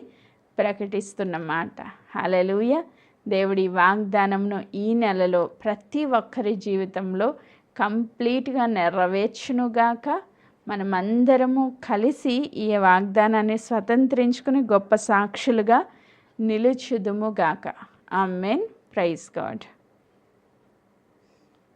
Speaker 1: ప్రకటిస్తున్నమాట. హల్లెలూయా. దేవుడి వాగ్దానంను ఈ నెలలో ప్రతి ఒక్కరి జీవితంలో కంప్లీట్గా నెరవేర్చునుగాక. మనమందరము కలిసి ఈ వాగ్దానాన్ని స్వతంత్రించుకుని గొప్ప సాక్షులుగా నిలుచుదుముగాక. ఆమేన్. Praise God.